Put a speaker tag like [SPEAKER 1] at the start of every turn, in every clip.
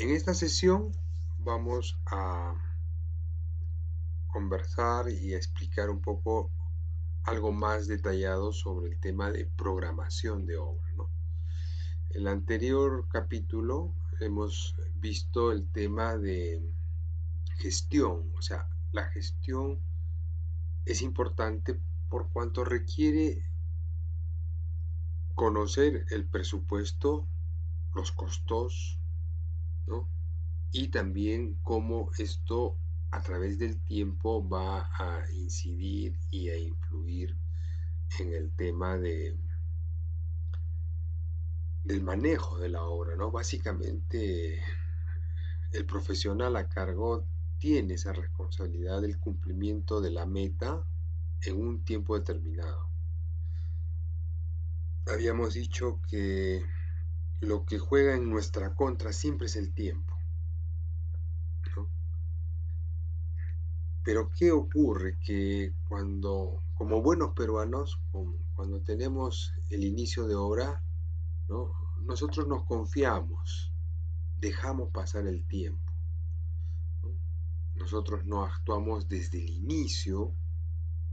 [SPEAKER 1] En esta sesión vamos a conversar y a explicar un poco algo más detallado sobre el tema de programación de obra, ¿no? En el anterior capítulo hemos visto el tema de gestión, o sea, la gestión es importante por cuanto requiere conocer el presupuesto, los costos, ¿no? Y también cómo esto a través del tiempo va a incidir y a influir en el tema del manejo de la obra, ¿no? Básicamente, el profesional a cargo tiene esa responsabilidad del cumplimiento de la meta en un tiempo determinado. Habíamos dicho que lo que juega en nuestra contra siempre es el tiempo, ¿no? Pero ¿qué ocurre? Que cuando, como buenos peruanos, cuando tenemos el inicio de obra, ¿no? Nosotros nos confiamos, dejamos pasar el tiempo, ¿no? Nosotros no actuamos desde el inicio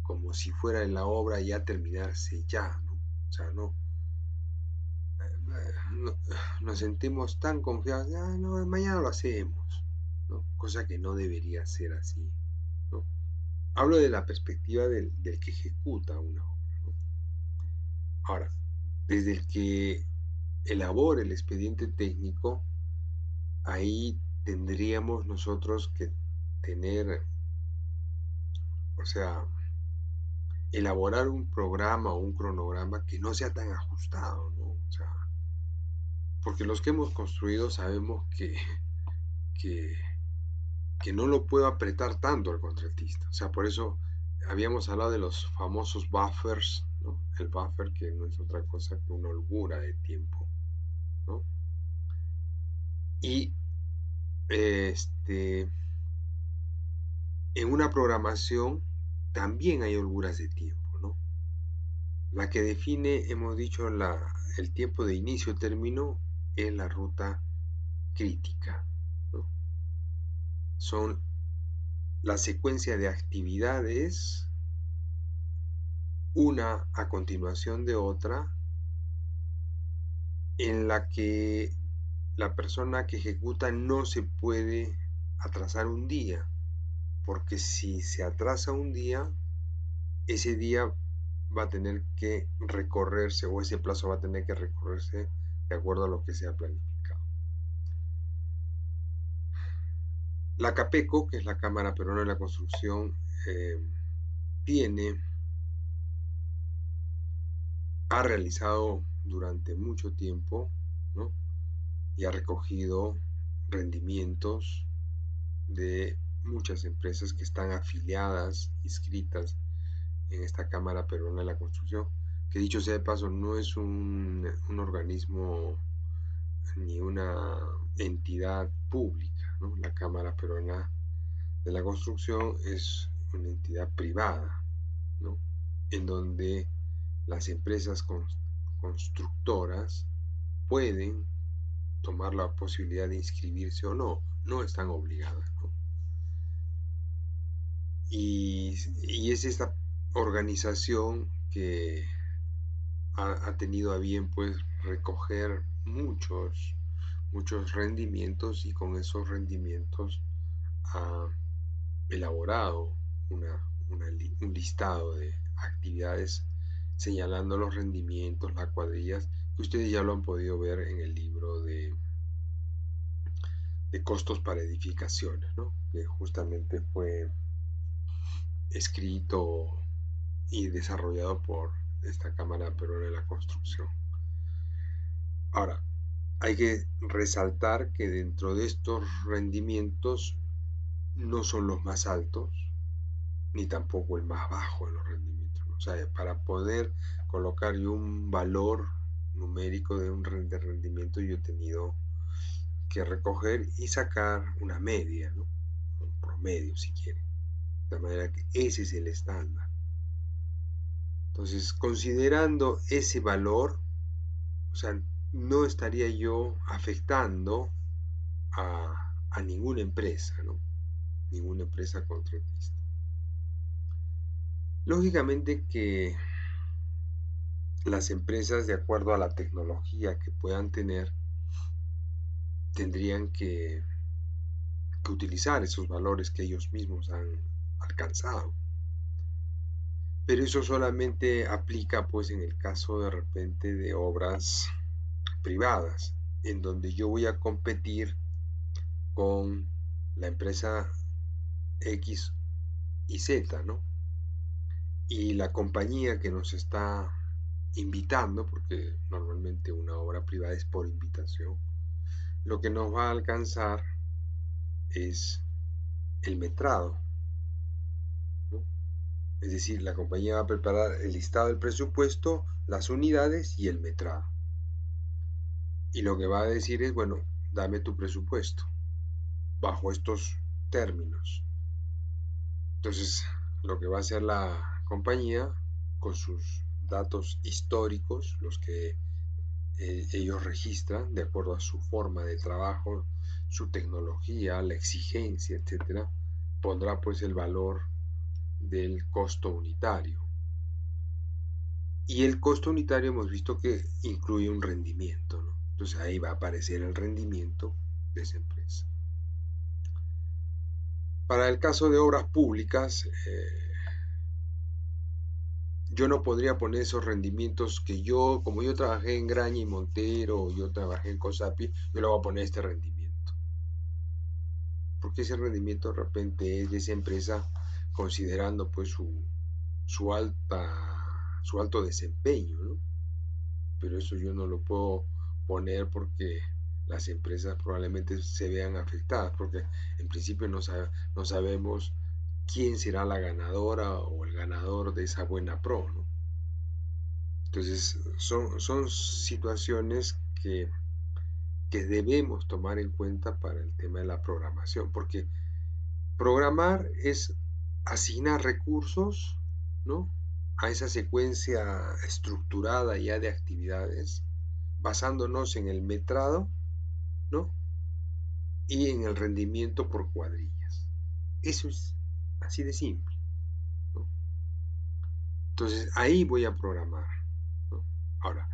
[SPEAKER 1] como si fuera la obra ya terminarse ya, ¿no? O sea, no nos sentimos tan confiados, ah, no, mañana lo hacemos, ¿no? Cosa que no debería ser así, ¿no? Hablo de la perspectiva del que ejecuta una obra, ¿no? Ahora, desde el que elabora el expediente técnico, ahí tendríamos nosotros que tener, o sea, elaborar un programa o un cronograma que no sea tan ajustado, ¿no? O sea, porque los que hemos construido sabemos que, que no lo puedo apretar tanto al contratista. O sea, por eso habíamos hablado de los famosos buffers, ¿no? El buffer que no es otra cosa que una holgura de tiempo, ¿no? Y este, en una programación también hay holguras de tiempo, ¿no? La que define, hemos dicho, el tiempo de inicio-término es la ruta crítica, ¿no? Son la secuencia de actividades, una a continuación de otra, en la que la persona que ejecuta no se puede atrasar un día, porque si se atrasa un día, ese día va a tener que recorrerse o ese plazo va a tener que recorrerse de acuerdo a lo que se ha planificado. La CAPECO, que es la Cámara Peruana de la Construcción, tiene, ha realizado durante mucho tiempo, ¿no? Y ha recogido rendimientos de muchas empresas que están afiliadas, inscritas en esta Cámara Peruana de la Construcción, que dicho sea de paso no es un organismo ni una entidad pública, ¿no? La Cámara Peruana de la Construcción es una entidad privada, ¿no? En donde las empresas constructoras pueden tomar la posibilidad de inscribirse o no, no están obligadas, ¿no? Y es esta organización que ha tenido a bien pues recoger muchos rendimientos y con esos rendimientos ha elaborado un listado de actividades señalando los rendimientos, las cuadrillas, que ustedes ya lo han podido ver en el libro de costos para edificaciones, ¿no? Que justamente fue escrito y desarrollado por esta Cámara Peruana de la Construcción. Ahora, hay que resaltar que dentro de estos rendimientos no son los más altos, ni tampoco el más bajo de los rendimientos, ¿no? O sea, para poder colocar yo un valor numérico de de rendimiento, yo he tenido que recoger y sacar una media, ¿no? Un promedio, si quiere. De manera que ese es el estándar. Entonces, considerando ese valor, o sea, no estaría yo afectando a ninguna empresa, ¿no? Ninguna empresa contratista. Lógicamente que las empresas, de acuerdo a la tecnología que puedan tener, tendrían que utilizar esos valores que ellos mismos han alcanzado. Pero eso solamente aplica pues en el caso de repente de obras privadas, en donde yo voy a competir con la empresa X y Z, ¿no? Y la compañía que nos está invitando, porque normalmente una obra privada es por invitación, lo que nos va a alcanzar es el metrado, ¿no? Es decir, la compañía va a preparar el listado del presupuesto, las unidades y el metrado. Y lo que va a decir es, bueno, dame tu presupuesto bajo estos términos. Entonces, lo que va a hacer la compañía con sus datos históricos, los que ellos registran de acuerdo a su forma de trabajo, su tecnología, la exigencia, etcétera, pondrá pues el valor del costo unitario. Y el costo unitario hemos visto que incluye un rendimiento, ¿no? Entonces ahí va a aparecer el rendimiento de esa empresa. Para el caso de obras públicas, yo no podría poner esos rendimientos que yo, como yo trabajé en Graña y Montero, yo trabajé en COSAPI, yo le voy a poner este rendimiento. Porque ese rendimiento de repente es de esa empresa considerando pues su alto desempeño, ¿no? Pero eso yo no lo puedo poner porque las empresas probablemente se vean afectadas, porque en principio no sabemos quién será la ganadora o el ganador de esa buena pro, ¿no? Entonces son situaciones que debemos tomar en cuenta para el tema de la programación, porque programar es asignar recursos, ¿no?, a esa secuencia estructurada ya de actividades, basándonos en el metrado, ¿no?, y en el rendimiento por cuadrillas. Eso es así de simple, ¿no? Entonces ahí voy a programar, ¿no? Ahora,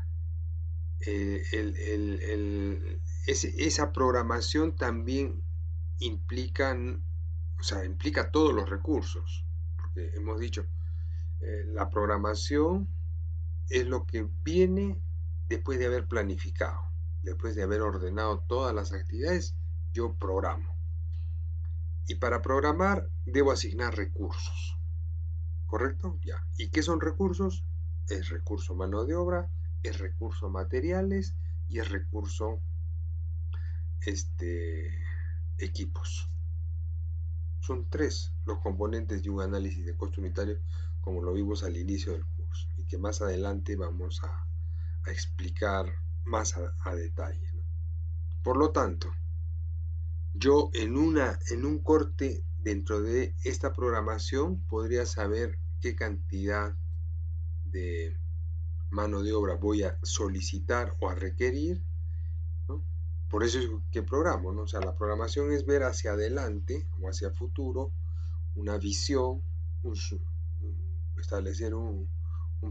[SPEAKER 1] esa programación también implica, o sea, implica todos los recursos, porque hemos dicho, la programación es lo que viene después de haber planificado, después de haber ordenado todas las actividades, yo programo. Y para programar debo asignar recursos, ¿correcto? Ya. ¿Y qué son recursos? Es recurso mano de obra, es recurso materiales y es recurso equipos. Son tres los componentes de un análisis de costo unitario, como lo vimos al inicio del curso, y que más adelante vamos a explicar más a detalle, ¿no? Por lo tanto, yo en un corte dentro de esta programación podría saber qué cantidad de mano de obra voy a solicitar o a requerir, ¿no? Por eso es que programo, ¿no? O sea, la programación es ver hacia adelante o hacia el futuro, una visión, establecer un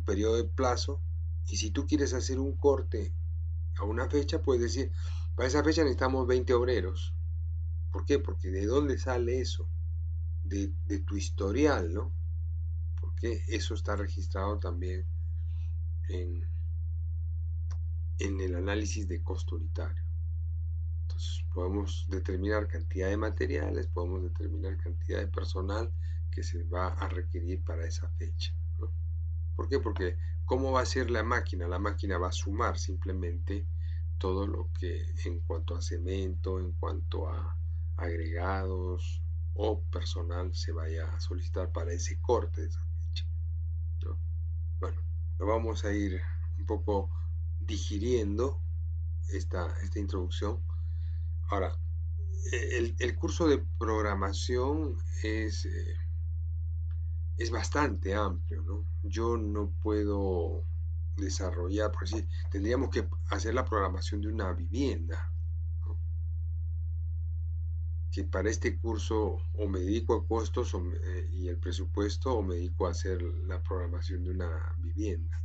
[SPEAKER 1] periodo de plazo, y si tú quieres hacer un corte a una fecha, puedes decir, para esa fecha necesitamos 20 obreros. ¿Por qué? Porque ¿de dónde sale eso? De tu historial, ¿no? Porque eso está registrado también en, en el análisis de costo unitario. Entonces podemos determinar cantidad de materiales, podemos determinar cantidad de personal que se va a requerir para esa fecha, ¿no? ¿Por qué? Porque ¿cómo va a ser la máquina? La máquina va a sumar simplemente todo lo que en cuanto a cemento, en cuanto a agregados o personal se vaya a solicitar para ese corte de esa fecha, ¿no? Bueno, lo vamos a ir un poco digiriendo esta introducción. Ahora, el curso de programación es bastante amplio, ¿no? Yo no puedo desarrollar, por decir, tendríamos que hacer la programación de una vivienda, ¿no? que para este curso o me dedico a costos y el presupuesto o me dedico a hacer la programación de una vivienda.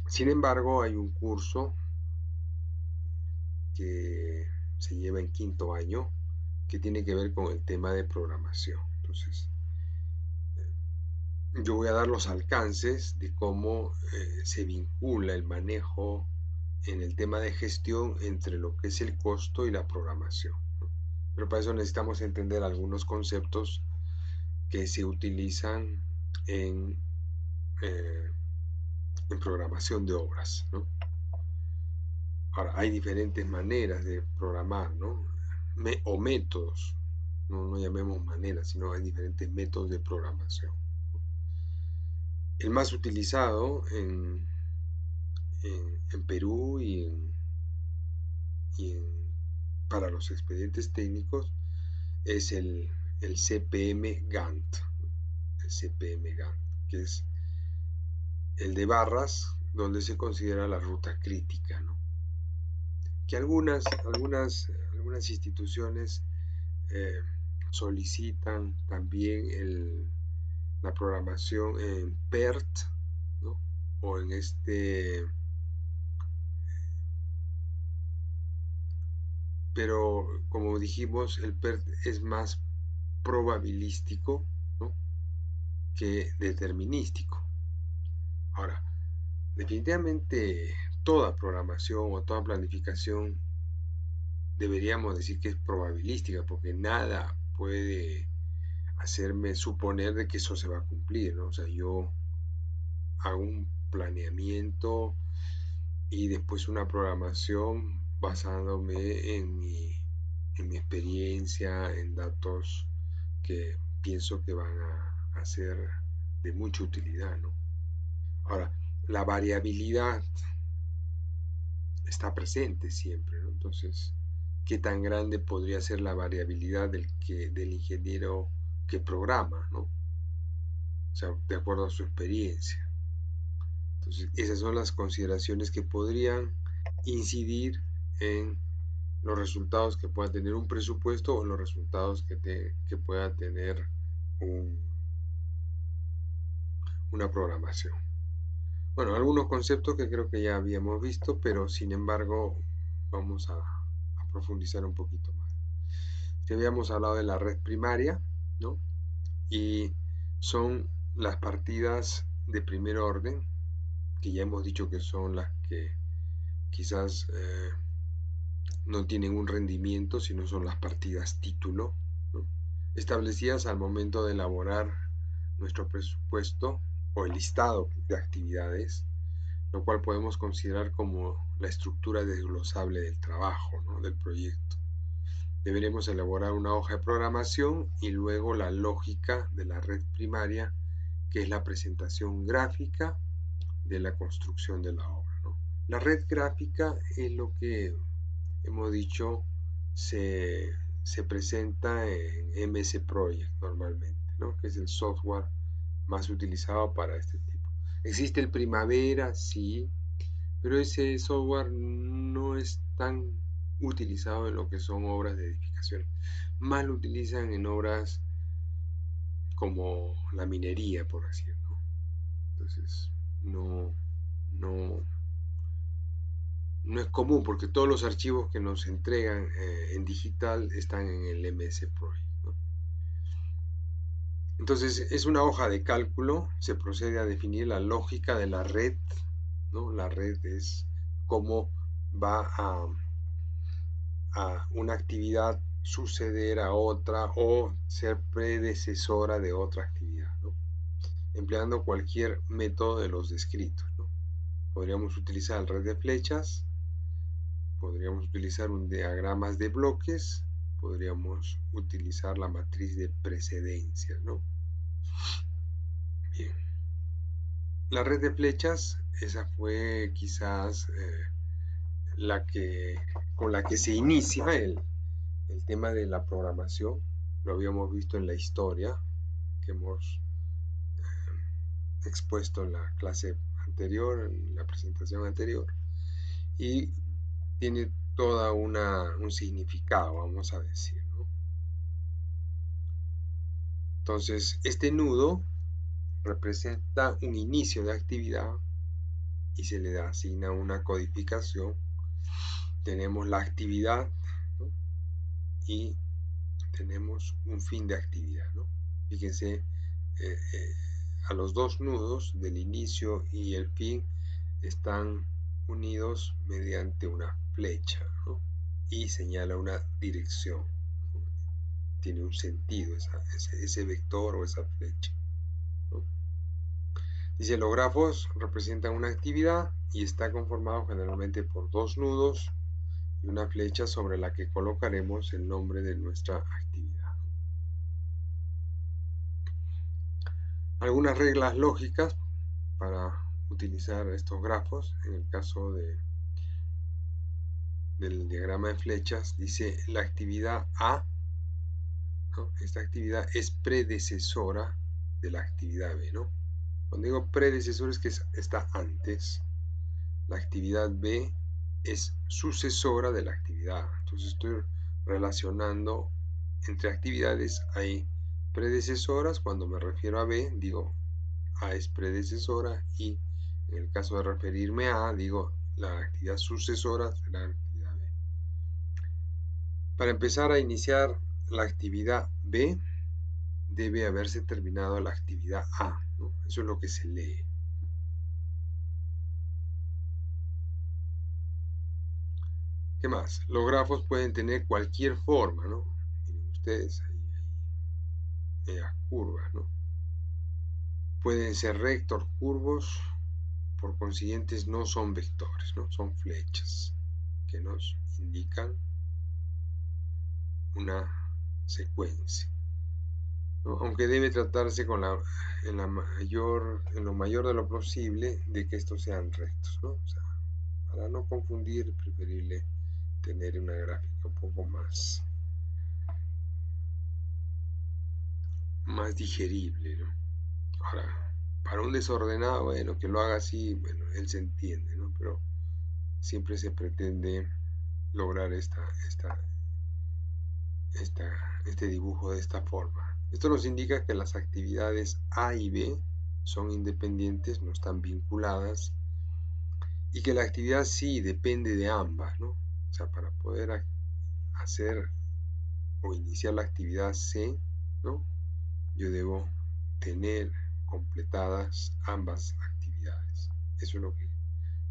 [SPEAKER 1] Sin embargo, hay un curso que se lleva en quinto año que tiene que ver con el tema de programación. Entonces, yo voy a dar los alcances de cómo se vincula el manejo en el tema de gestión entre lo que es el costo y la programación, ¿no? Pero para eso necesitamos entender algunos conceptos que se utilizan en, eh, en programación de obras, ¿no? Ahora, hay diferentes maneras de programar, ¿no? O métodos, no llamemos maneras, sino hay diferentes métodos de programación. El más utilizado en Perú para los expedientes técnicos es el CPM Gantt, el CPM Gantt, que es el de barras, donde se considera la ruta crítica, ¿no? Que algunas instituciones eh, solicitan también la programación en PERT, ¿no? O en pero como dijimos, el PERT es más probabilístico, ¿no? Que determinístico. Ahora, definitivamente toda programación o toda planificación deberíamos decir que es probabilística, porque nada puede hacerme suponer de que eso se va a cumplir, ¿no? O sea, yo hago un planeamiento y después una programación basándome en mi experiencia, en datos que pienso que van a ser de mucha utilidad, ¿no? Ahora, la variabilidad está presente siempre, ¿no? Entonces, ¿qué tan grande podría ser la variabilidad del ingeniero que programa, ¿no? O sea, de acuerdo a su experiencia. Entonces, esas son las consideraciones que podrían incidir en los resultados que pueda tener un presupuesto o los resultados que pueda tener un, una programación. Bueno, algunos conceptos que creo que ya habíamos visto, pero sin embargo vamos a profundizar un poquito más. Ya habíamos hablado de la red primaria, ¿no? Y son las partidas de primer orden, que ya hemos dicho que son las que quizás no tienen un rendimiento, sino son las partidas título, ¿no? Establecidas al momento de elaborar nuestro presupuesto o el listado de actividades, lo cual podemos considerar como la estructura desglosable del trabajo, ¿no? Del proyecto. Deberemos elaborar una hoja de programación y luego la lógica de la red primaria, que es la presentación gráfica de la construcción de la obra, ¿no? La red gráfica es lo que hemos dicho se presenta en MS Project normalmente, ¿no? Que es el software más utilizado para este tipo. Existe el Primavera, sí, pero ese software no es tan utilizado en lo que son obras de edificación. Más lo utilizan en obras como la minería, por así decirlo, ¿no? Entonces, no, no, no es común porque todos los archivos que nos entregan en digital están en el MS Project, ¿no? Entonces, es una hoja de cálculo, se procede a definir la lógica de la red, ¿no? La red es cómo va a una actividad suceder a otra o ser predecesora de otra actividad, ¿no? Empleando cualquier método de los descritos, ¿no? Podríamos utilizar el red de flechas, podríamos utilizar un diagramas de bloques, podríamos utilizar la matriz de precedencia, ¿no? Bien. La red de flechas, esa fue quizás con la que se inicia el tema de la programación. Lo habíamos visto en la historia que hemos expuesto en la clase anterior, en la presentación anterior. Y tiene toda un significado, vamos a decir, ¿no? Entonces, este nudo representa un inicio de actividad y se le asigna una codificación. Tenemos la actividad, ¿no? Y tenemos un fin de actividad, ¿no? Fíjense, a los dos nudos del inicio y el fin están unidos mediante una flecha, ¿no? Y señala una dirección, ¿no? Tiene un sentido ese vector o esa flecha, ¿no? Dice, los grafos representan una actividad y está conformado generalmente por dos nudos y una flecha sobre la que colocaremos el nombre de nuestra actividad. Algunas reglas lógicas para utilizar estos grafos. En el caso del diagrama de flechas, dice la actividad A, ¿no? Esta actividad es predecesora de la actividad B, ¿no? Cuando digo predecesor es que está antes. La actividad B es sucesora de la actividad A. Entonces estoy relacionando entre actividades. Hay predecesoras. Cuando me refiero a B, digo A es predecesora, y en el caso de referirme a A, digo la actividad sucesora será la actividad B. Para empezar a iniciar la actividad B, debe haberse terminado la actividad A, ¿no? Eso es lo que se lee. ¿Qué más? Los grafos pueden tener cualquier forma, ¿no? Miren ustedes, ahí medias curvas, ¿no? Pueden ser rectos, curvos, por consiguiente no son vectores, ¿no? Son flechas que nos indican una secuencia, ¿no? Aunque debe tratarse en lo mayor de lo posible de que estos sean rectos, ¿no? O sea, para no confundir, es preferible tener una gráfica un poco más digerible, ¿no? Ahora, para un desordenado, bueno, que lo haga así, bueno, él se entiende, ¿no? Pero siempre se pretende lograr este dibujo de esta forma. Esto nos indica que las actividades A y B son independientes, no están vinculadas, y que la actividad sí depende de ambas, ¿no? O sea, para poder hacer o iniciar la actividad C, ¿no? Yo debo tener completadas ambas actividades. Eso es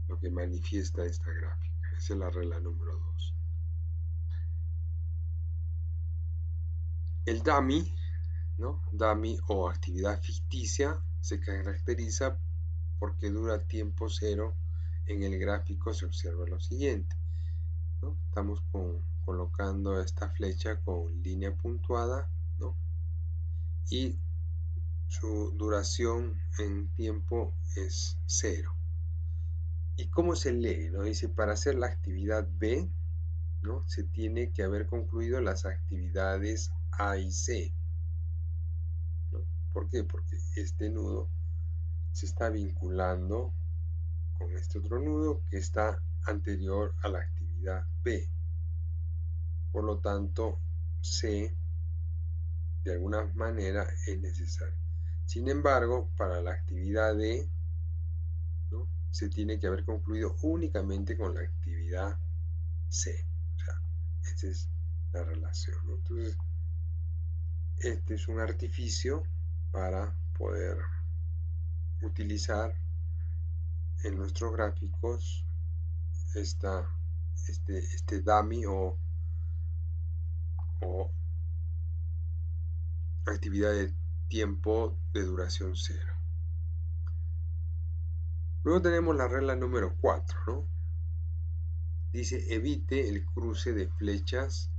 [SPEAKER 1] lo que manifiesta esta gráfica. Esa es la regla número 2. El dummy, ¿no? Dummy o actividad ficticia se caracteriza porque dura tiempo cero. En el gráfico se observa lo siguiente, ¿no? Estamos colocando esta flecha con línea puntuada, ¿no? Y su duración en tiempo es 0. ¿Y cómo se lee? ¿No? Dice, para hacer la actividad B, ¿no? Se tiene que haber concluido las actividades A y C, ¿no? ¿Por qué? Porque este nudo se está vinculando con este otro nudo que está anterior a la actividad B. Por lo tanto, C de alguna manera es necesario. Sin embargo, para la actividad D, ¿no? Se tiene que haber concluido únicamente con la actividad C. O sea, esa es la relación, ¿no? Entonces, este es un artificio para poder utilizar en nuestros gráficos este dummy o actividad de tiempo de duración 0. Luego tenemos la regla número 4, ¿no? Dice, evite el cruce de flechas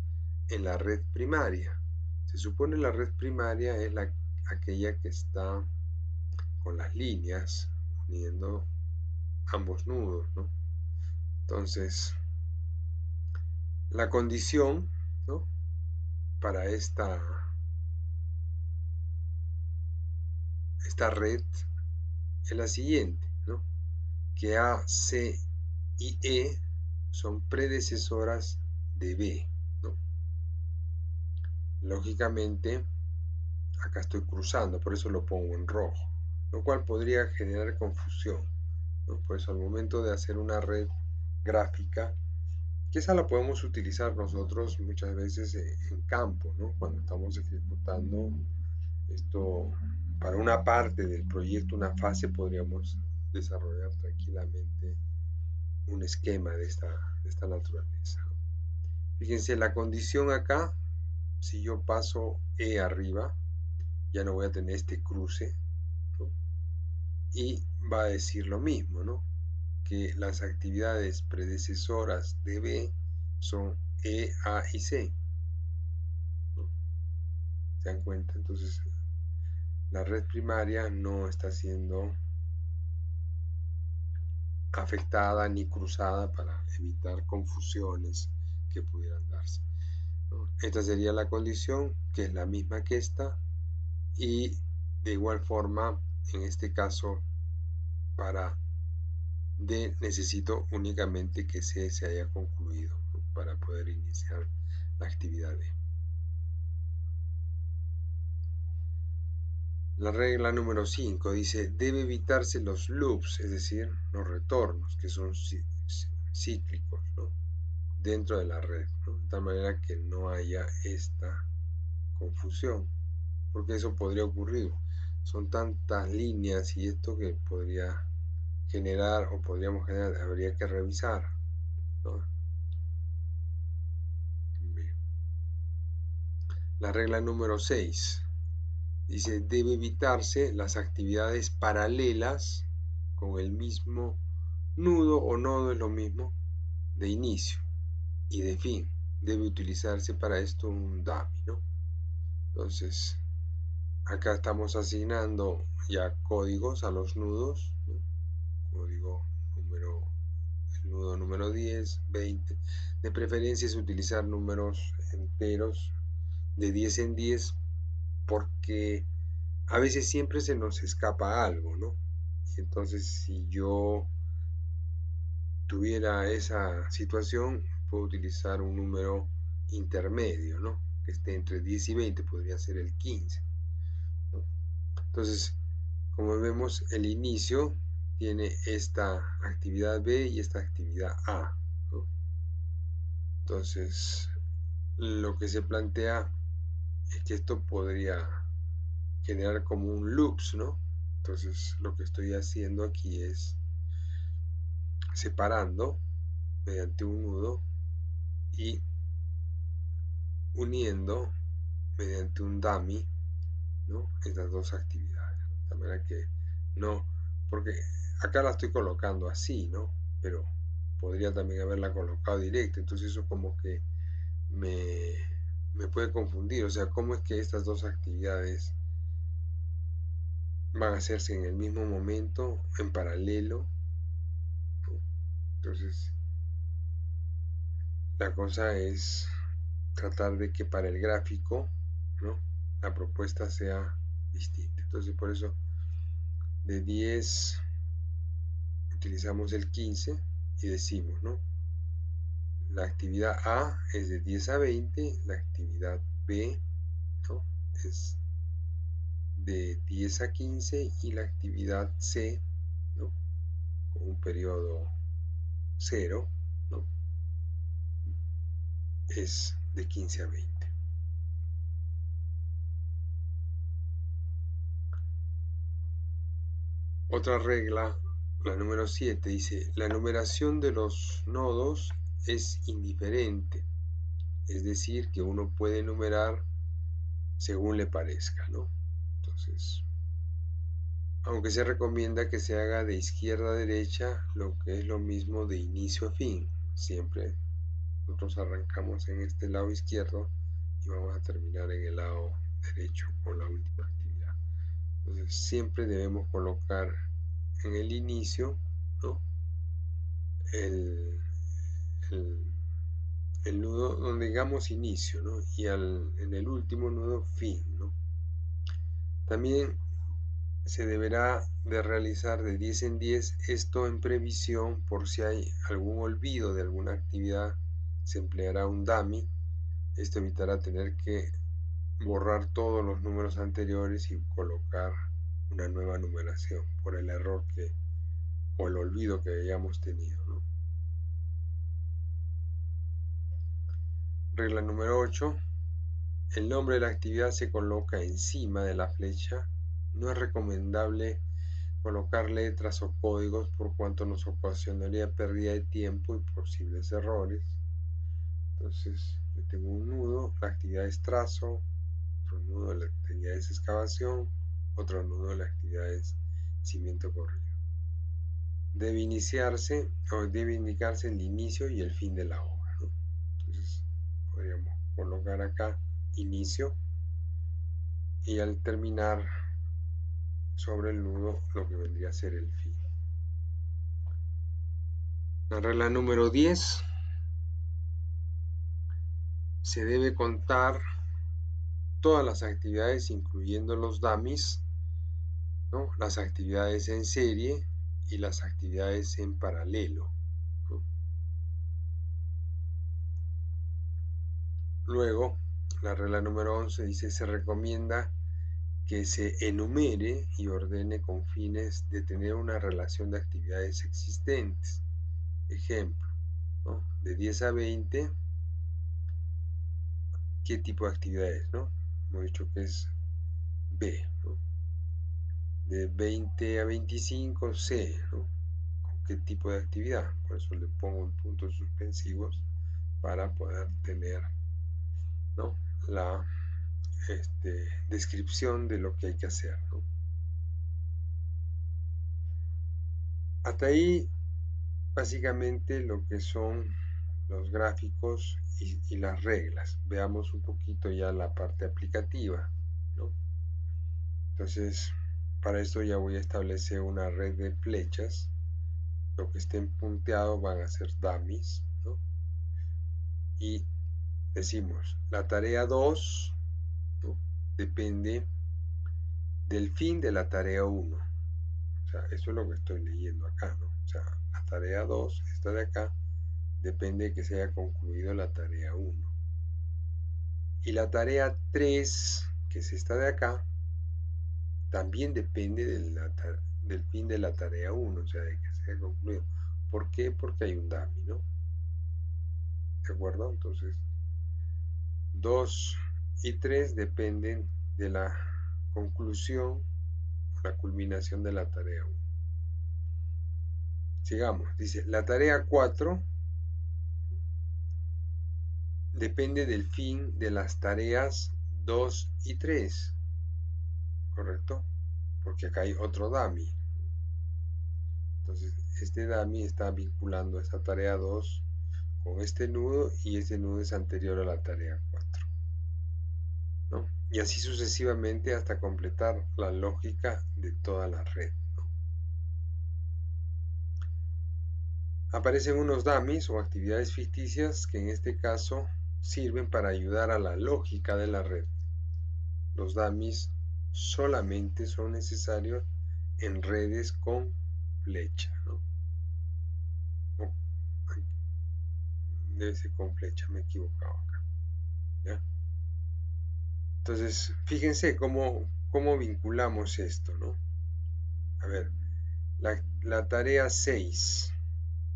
[SPEAKER 1] en la red primaria. Se supone la red primaria es aquella que está con las líneas uniendo ambos nudos, ¿no? Entonces, la condición, ¿no? Para esta red es la siguiente, ¿no? Que A, C y E son predecesoras de B, ¿no? Lógicamente, acá estoy cruzando, por eso lo pongo en rojo, lo cual podría generar confusión, ¿no? Por eso al momento de hacer una red gráfica, que esa la podemos utilizar nosotros muchas veces en campo, ¿no? Cuando estamos ejecutando esto para una parte del proyecto, una fase, podríamos desarrollar tranquilamente un esquema de esta naturaleza. Fíjense, la condición acá, si yo paso E arriba, ya no voy a tener este cruce, ¿no? Y va a decir lo mismo, ¿no? Que las actividades predecesoras de B son E, A y C, ¿no? ¿Se dan cuenta? Entonces, la red primaria no está siendo afectada ni cruzada para evitar confusiones que pudieran darse, ¿no? Esta sería la condición, que es la misma que esta, y de igual forma, en este caso, para D necesito únicamente que C se haya concluido, ¿no? Para poder iniciar la actividad D. La regla número 5 dice, debe evitarse los loops, es decir, los retornos, que son cíclicos, ¿no? Dentro de la red, ¿no? De tal manera que no haya esta confusión, porque eso podría ocurrir. Son tantas líneas y esto que podría generar o podríamos generar, habría que revisar, ¿no? Bien. La regla número 6 dice, debe evitarse las actividades paralelas con el mismo nudo o nodo, es lo mismo, de inicio y de fin. Debe utilizarse para esto un dummy, ¿no? Entonces, acá estamos asignando ya códigos a los nudos, ¿no? Código número, el nudo número 10, 20. De preferencia es utilizar números enteros de 10 en 10 porque a veces siempre se nos escapa algo, ¿no? Y entonces si yo tuviera esa situación, puedo utilizar un número intermedio, ¿no? Que esté entre 10 y 20, podría ser el 15, ¿no? Entonces, como vemos, el inicio tiene esta actividad B y esta actividad A, ¿no? Entonces, lo que se plantea es que esto podría generar como un loops, ¿no? Entonces, lo que estoy haciendo aquí es separando mediante un nudo y uniendo mediante un dummy, ¿no? Estas dos actividades, ¿no? De manera que no, porque acá la estoy colocando así, ¿no? Pero podría también haberla colocado directa, entonces eso como que me, me puede confundir, o sea, cómo es que estas dos actividades van a hacerse en el mismo momento, en paralelo, ¿no? Entonces, la cosa es tratar de que para el gráfico, ¿no? La propuesta sea distinta. Entonces, por eso de 10 utilizamos el 15 y decimos, ¿no? La actividad A es de 10 a 20, la actividad B, ¿no? Es de 10 a 15 y la actividad C, ¿no? Con un periodo 0, ¿no? Es de 15 a 20. Otra regla, la número 7, dice, la numeración de los nodos es indiferente, es decir, que uno puede numerar según le parezca, ¿no? Entonces, aunque se recomienda que se haga de izquierda a derecha, lo que es lo mismo de inicio a fin. Siempre nosotros arrancamos en este lado izquierdo y vamos a terminar en el lado derecho con la última actividad. Entonces, siempre debemos colocar en el inicio, ¿no? el, el, el nudo donde digamos inicio, ¿no? Y en el último nudo fin, ¿no? También se deberá de realizar de 10 en 10, esto en previsión por si hay algún olvido de alguna actividad, se empleará un dummy. Esto evitará tener que borrar todos los números anteriores y colocar una nueva numeración por el error o el olvido que hayamos tenido, ¿no? Regla número 8. El nombre de la actividad se coloca encima de la flecha. No es recomendable colocar letras o códigos por cuanto nos ocasionaría pérdida de tiempo y posibles errores. Entonces, yo tengo un nudo, la actividad es trazo, otro nudo, la actividad es excavación, otro nudo, la actividad es cimiento corrido. Debe iniciarse o debe indicarse el inicio y el fin de la obra, ¿no? Entonces, podríamos colocar acá inicio y al terminar sobre el nudo lo que vendría a ser el fin. La regla número 10. Se debe contar todas las actividades, incluyendo los dummies, ¿no? Las actividades en serie y las actividades en paralelo, ¿no? Luego, la regla número 11 dice: se recomienda que se enumere y ordene con fines de tener una relación de actividades existentes. Ejemplo, ¿no? De 10 a 20, ¿qué tipo de actividades, no? Hemos dicho que es B, ¿no? De 20 a 25, C, ¿no? ¿Con qué tipo de actividad? Por eso le pongo en puntos suspensivos para poder tener, ¿no? La descripción de lo que hay que hacer, ¿no? Hasta ahí básicamente lo que son los gráficos y las reglas. Veamos un poquito ya la parte aplicativa, ¿no? Entonces, para esto ya voy a establecer una red de flechas. Lo que estén punteados van a ser dummies, ¿no? Y decimos, la tarea 2, ¿no? Depende del fin de la tarea 1. O sea, eso es lo que estoy leyendo acá, ¿no? O sea, la tarea 2, esta de acá, depende de que se haya concluido la tarea 1. Y la tarea 3, que es esta de acá, también depende del fin de la tarea 1, o sea, de que se haya concluido. ¿Por qué? Porque hay un dummy, ¿no? ¿De acuerdo? Entonces, 2 y 3 dependen de la conclusión, la culminación de la tarea 1. Sigamos, dice, la tarea 4 depende del fin de las tareas 2 y 3, ¿correcto? Porque acá hay otro dummy. Entonces, este dummy está vinculando esta tarea 2 con este nudo y este nudo es anterior a la tarea 4, ¿no? Y así sucesivamente hasta completar la lógica de toda la red, ¿no? Aparecen unos dummies o actividades ficticias que en este caso sirven para ayudar a la lógica de la red. Los dummies solamente son necesarios en redes con flecha, ¿no? Debe ser con flecha, me he equivocado acá, ¿ya? Entonces, fíjense cómo vinculamos esto, ¿no? A ver, la tarea 6,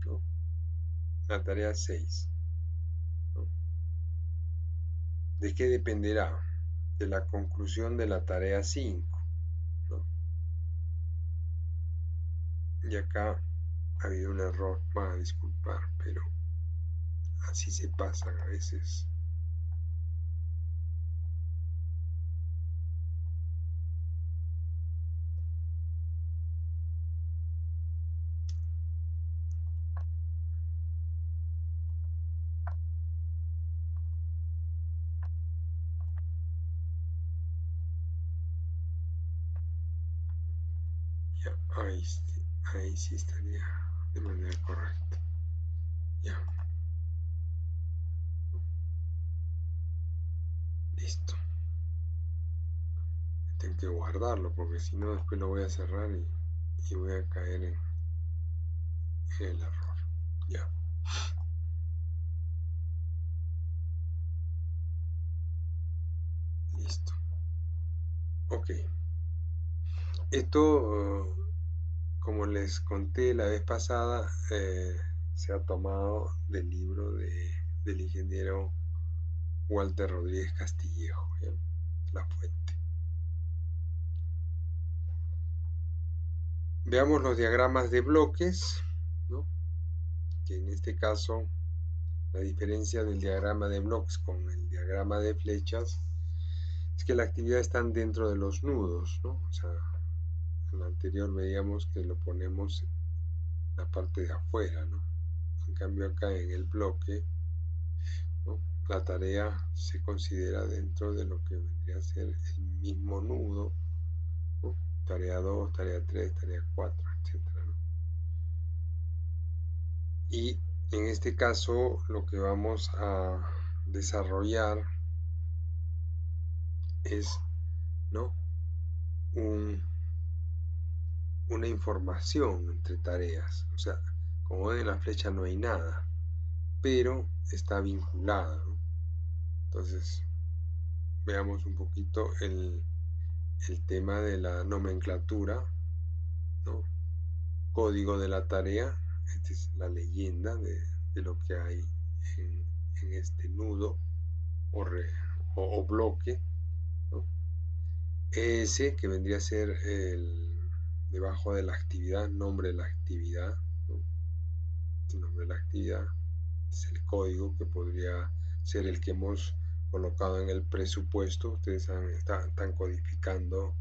[SPEAKER 1] ¿no? La tarea 6, ¿no? ¿De qué dependerá? De la conclusión de la tarea 5, ¿no? Y acá ha habido un error, van a disculpar, pero así se pasan a veces. Ya, ahí sí estaría de manera correcta. Ya. Listo. que guardarlo, porque si no después lo voy a cerrar y voy a caer en el error. Ya. Listo. Ok. Esto, como les conté la vez pasada, se ha tomado del libro del ingeniero Walter Rodríguez Castillejo, ¿ya? La fuente. Veamos los diagramas de bloques, ¿no? Que en este caso la diferencia del diagrama de bloques con el diagrama de flechas es que la actividad está dentro de los nudos, ¿no? O sea, en la anterior veíamos que lo ponemos en la parte de afuera, ¿no? En cambio acá en el bloque, ¿no? La tarea se considera dentro de lo que vendría a ser el mismo nudo, ¿no? Tarea 2, tarea 3, tarea 4, etcétera, ¿no? Y en este caso lo que vamos a desarrollar es, ¿no? Una información entre tareas. O sea, como ven en la flecha no hay nada, pero está vinculada, ¿no? Entonces, veamos un poquito el tema de la nomenclatura, ¿no? Código de la tarea. Esta es la leyenda de lo que hay en este nudo o bloque, ¿no? ES, que vendría a ser debajo de la actividad, nombre de la actividad, ¿no? El nombre de la actividad es el código que podría ser el que hemos colocado en el presupuesto. Ustedes están codificando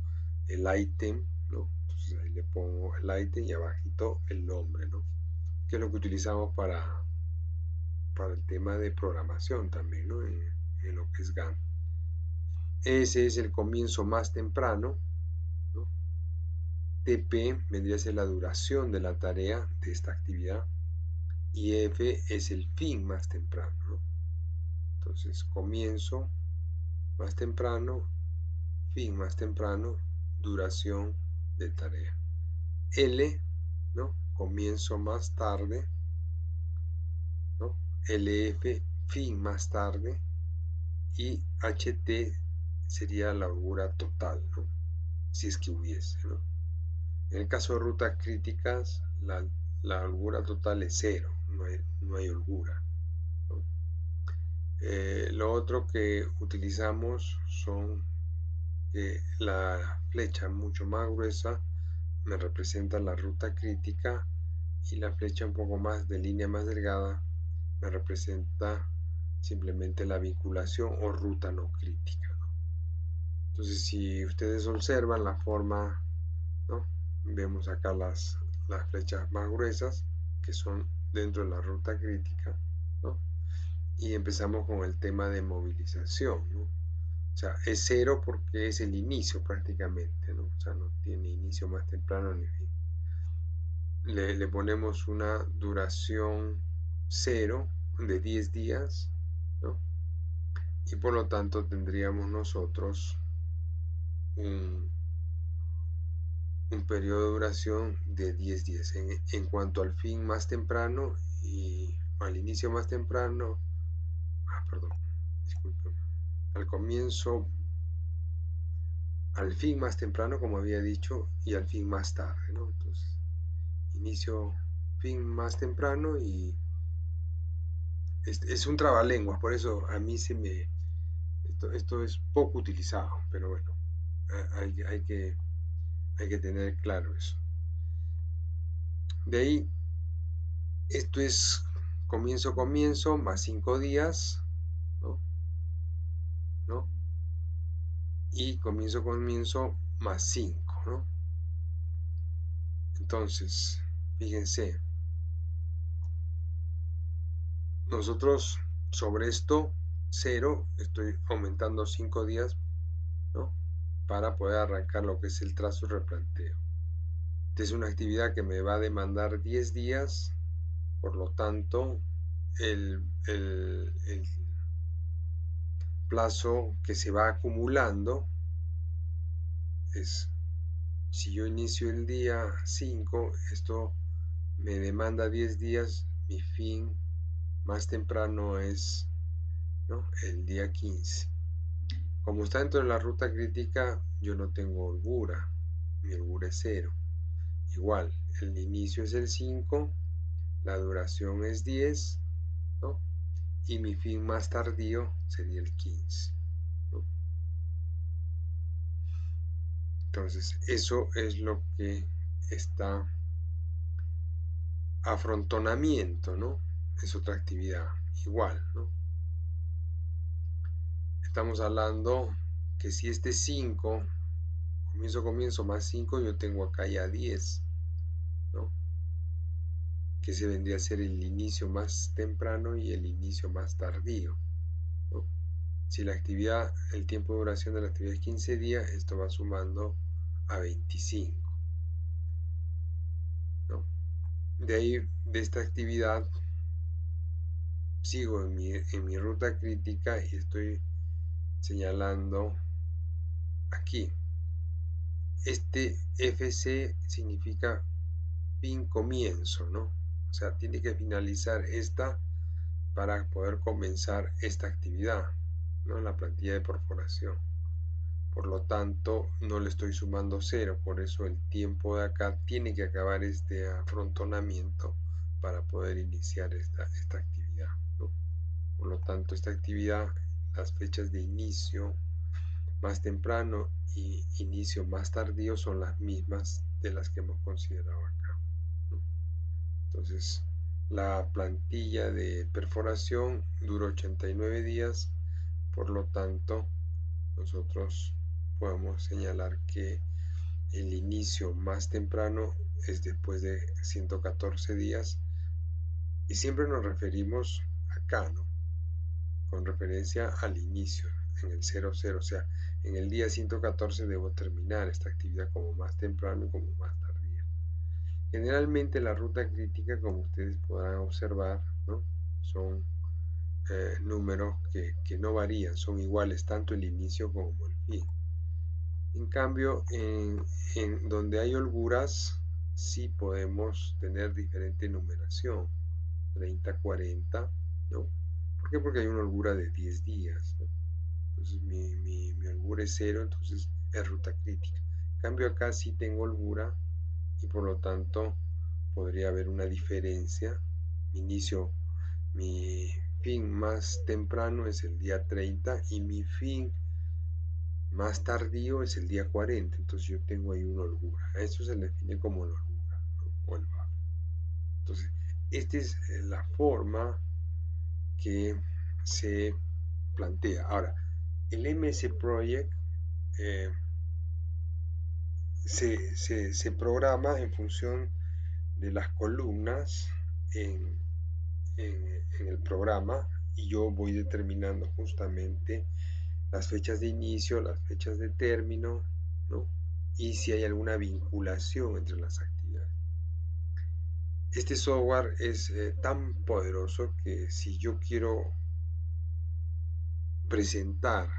[SPEAKER 1] el ítem, ¿no? Entonces ahí le pongo el ítem y abajito el nombre, ¿no? Que es lo que utilizamos para el tema de programación también, ¿no? En lo que es GAN. Ese es el comienzo más temprano, ¿no? TP vendría a ser la duración de la tarea de esta actividad y F es el fin más temprano, ¿no? Entonces, comienzo más temprano, fin más temprano, duración de tarea. L, ¿no? Comienzo más tarde, ¿no? LF, fin más tarde, y HT sería la holgura total, ¿no? Si es que hubiese, ¿no? En el caso de rutas críticas, la holgura total es cero, no hay holgura, ¿no? Lo otro que utilizamos son que la flecha mucho más gruesa me representa la ruta crítica y la flecha un poco más de línea más delgada me representa simplemente la vinculación o ruta no crítica, ¿no? Entonces, si ustedes observan la forma, ¿no? Vemos acá las flechas más gruesas que son dentro de la ruta crítica, ¿no? Y empezamos con el tema de movilización, ¿no? O sea, es cero porque es el inicio prácticamente, ¿no? O sea, no tiene inicio más temprano ni fin. Le ponemos una duración cero de 10 días, ¿no? Y por lo tanto tendríamos nosotros un, un periodo de duración de 10 días. En cuanto al fin más temprano y al inicio más temprano, perdón, disculpen, al comienzo, al fin más temprano, como había dicho, y al fin más tarde, ¿no? Entonces, inicio, fin más temprano y es un trabalenguas, por eso a mí esto es poco utilizado, pero bueno, hay que tener claro eso. De ahí, esto es comienzo más 5 días, ¿no? ¿No? Y comienzo más 5, ¿no? Entonces, fíjense, nosotros sobre esto, 0, estoy aumentando 5 días, ¿no? Para poder arrancar lo que es el trazo y replanteo. Esta es una actividad que me va a demandar 10 días, por lo tanto, el plazo que se va acumulando es, si yo inicio el día 5, esto me demanda 10 días, mi fin más temprano es, ¿no?, el día 15. Como está dentro de la ruta crítica, yo no tengo holgura, mi holgura es 0. Igual, el inicio es el 5, la duración es 10, ¿no?, y mi fin más tardío sería el 15, ¿no? Entonces, eso es lo que está afrontonamiento, ¿no? Es otra actividad, igual, ¿no? Estamos hablando que si este 5, comienzo más 5, yo tengo acá ya 10, ¿no? Que se vendría a ser el inicio más temprano y el inicio más tardío, ¿no? Si la actividad, el tiempo de duración de la actividad es 15 días, esto va sumando a 25, ¿no? De ahí, de esta actividad, sigo en mi ruta crítica y estoy señalando aquí. Este FC significa fin comienzo, ¿no? O sea, tiene que finalizar esta para poder comenzar esta actividad, ¿no?, la plantilla de perforación. Por lo tanto, no le estoy sumando 0, por eso el tiempo de acá tiene que acabar este afrontonamiento para poder iniciar esta actividad, ¿no? Por lo tanto, esta actividad, las fechas de inicio más temprano y inicio más tardío son las mismas de las que hemos considerado acá, ¿no? Entonces, la plantilla de perforación dura 89 días, por lo tanto, nosotros podemos señalar que el inicio más temprano es después de 114 días y siempre nos referimos acá, ¿no?, con referencia al inicio, en el 00, o sea, en el día 114 debo terminar esta actividad como más temprano y como más tardía. Generalmente la ruta crítica, como ustedes podrán observar, ¿no?, son números que no varían, son iguales tanto el inicio como el fin. En cambio, en donde hay holguras, sí podemos tener diferente numeración, 30, 40, ¿no? ¿Por qué? Porque hay una holgura de 10 días, ¿no? Entonces mi holgura es 0, entonces es ruta crítica. En cambio acá sí tengo holgura y por lo tanto podría haber una diferencia. Mi fin más temprano es el día 30 y mi fin más tardío es el día 40, entonces yo tengo ahí una holgura. A eso se le define como la holgura, ¿no?, o el buffer. Entonces, esta es la forma que se plantea. Ahora, el MS Project eh, se programa en función de las columnas en, en el programa y yo voy determinando justamente las fechas de inicio, las fechas de término, ¿no?, y si hay alguna vinculación entre las actividades. Este software es tan poderoso que si yo quiero presentar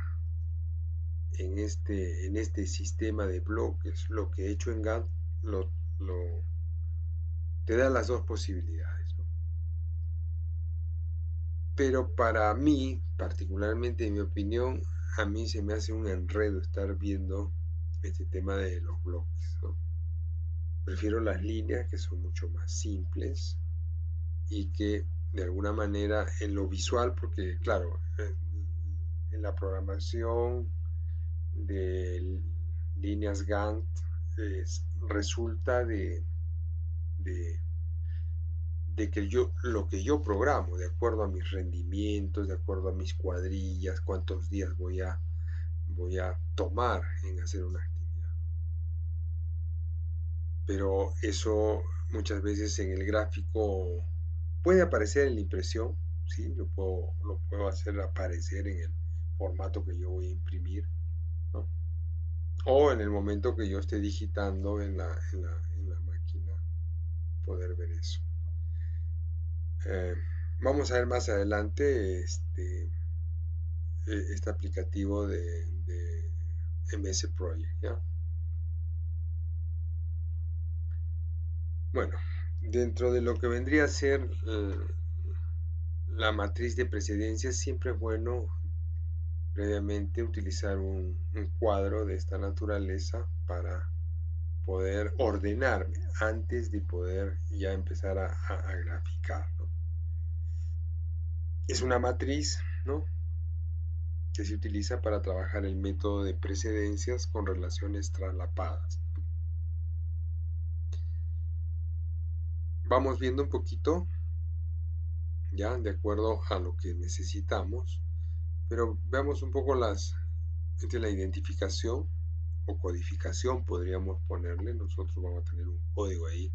[SPEAKER 1] en este sistema de bloques lo que he hecho en Gantt, te da las dos posibilidades, ¿no? Pero para mí, particularmente en mi opinión, a mí se me hace un enredo estar viendo este tema de los bloques, ¿no? Prefiero las líneas, que son mucho más simples y que de alguna manera en lo visual, porque claro, en la programación de líneas Gantt resulta de, de que lo que yo programo, de acuerdo a mis rendimientos, de acuerdo a mis cuadrillas, cuántos días voy a tomar en hacer una actividad. Pero eso muchas veces en el gráfico puede aparecer en la impresión, ¿sí? Lo puedo hacer aparecer en el formato que yo voy a imprimir, ¿no?, o en el momento que yo esté digitando en la máquina, poder ver eso. Vamos a ver más adelante este aplicativo de MS Project, ¿ya? Bueno, dentro de lo que vendría a ser la matriz de precedencia, siempre es bueno previamente utilizar un cuadro de esta naturaleza para poder ordenarme antes de poder ya empezar a graficar, ¿no? Es una matriz, ¿no?, que se utiliza para trabajar el método de precedencias con relaciones traslapadas. Vamos viendo un poquito, ya, de acuerdo a lo que necesitamos, pero veamos un poco entre la identificación o codificación, podríamos ponerle. Nosotros vamos a tener un código ahí,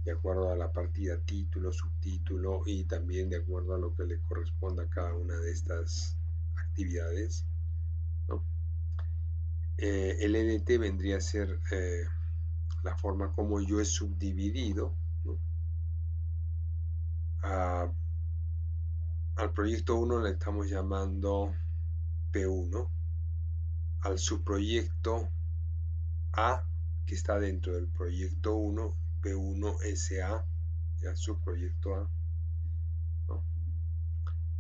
[SPEAKER 1] de acuerdo a la partida título, subtítulo y también de acuerdo a lo que le corresponda a cada una de estas actividades, ¿no? El EDT vendría a ser la forma como yo he subdividido, ¿no? Al proyecto 1 le estamos llamando P1, al subproyecto A que está dentro del proyecto 1, P1SA, ya subproyecto A, ¿no?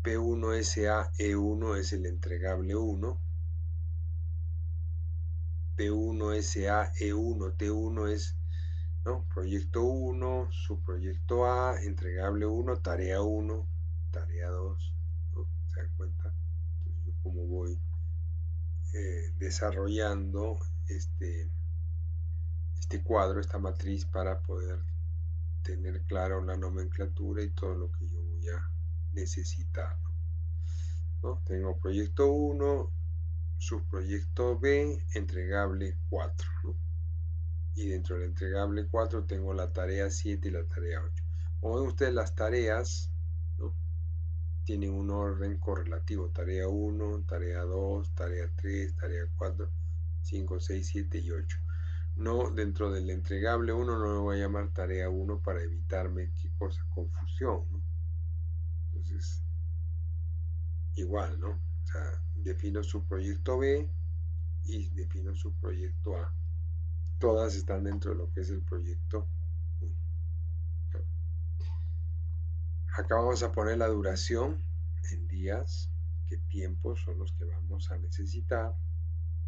[SPEAKER 1] P1SA E1 es el entregable 1, P1SA E1 T1 es, ¿no?, proyecto 1, subproyecto A, entregable 1, tarea 1, tarea 2, ¿no? ¿Se dan cuenta? Entonces yo como voy desarrollando este cuadro, esta matriz, para poder tener claro la nomenclatura y todo lo que yo voy a necesitar, ¿no? Tengo proyecto 1, subproyecto B, entregable 4, ¿no? Y dentro del entregable 4 tengo la tarea 7 y la tarea 8. Como ven ustedes, las tareas, ¿no?, tienen un orden correlativo: tarea 1, tarea 2, tarea 3, tarea 4, 5, 6, 7 y 8. No, dentro del entregable 1 no lo voy a llamar tarea 1 para evitarme qué cosa, confusión, ¿no? Entonces, igual, ¿no? O sea, defino su proyecto B y defino su proyecto A. Todas están dentro de lo que es el proyecto 1. Acá vamos a poner la duración en días, qué tiempos son los que vamos a necesitar,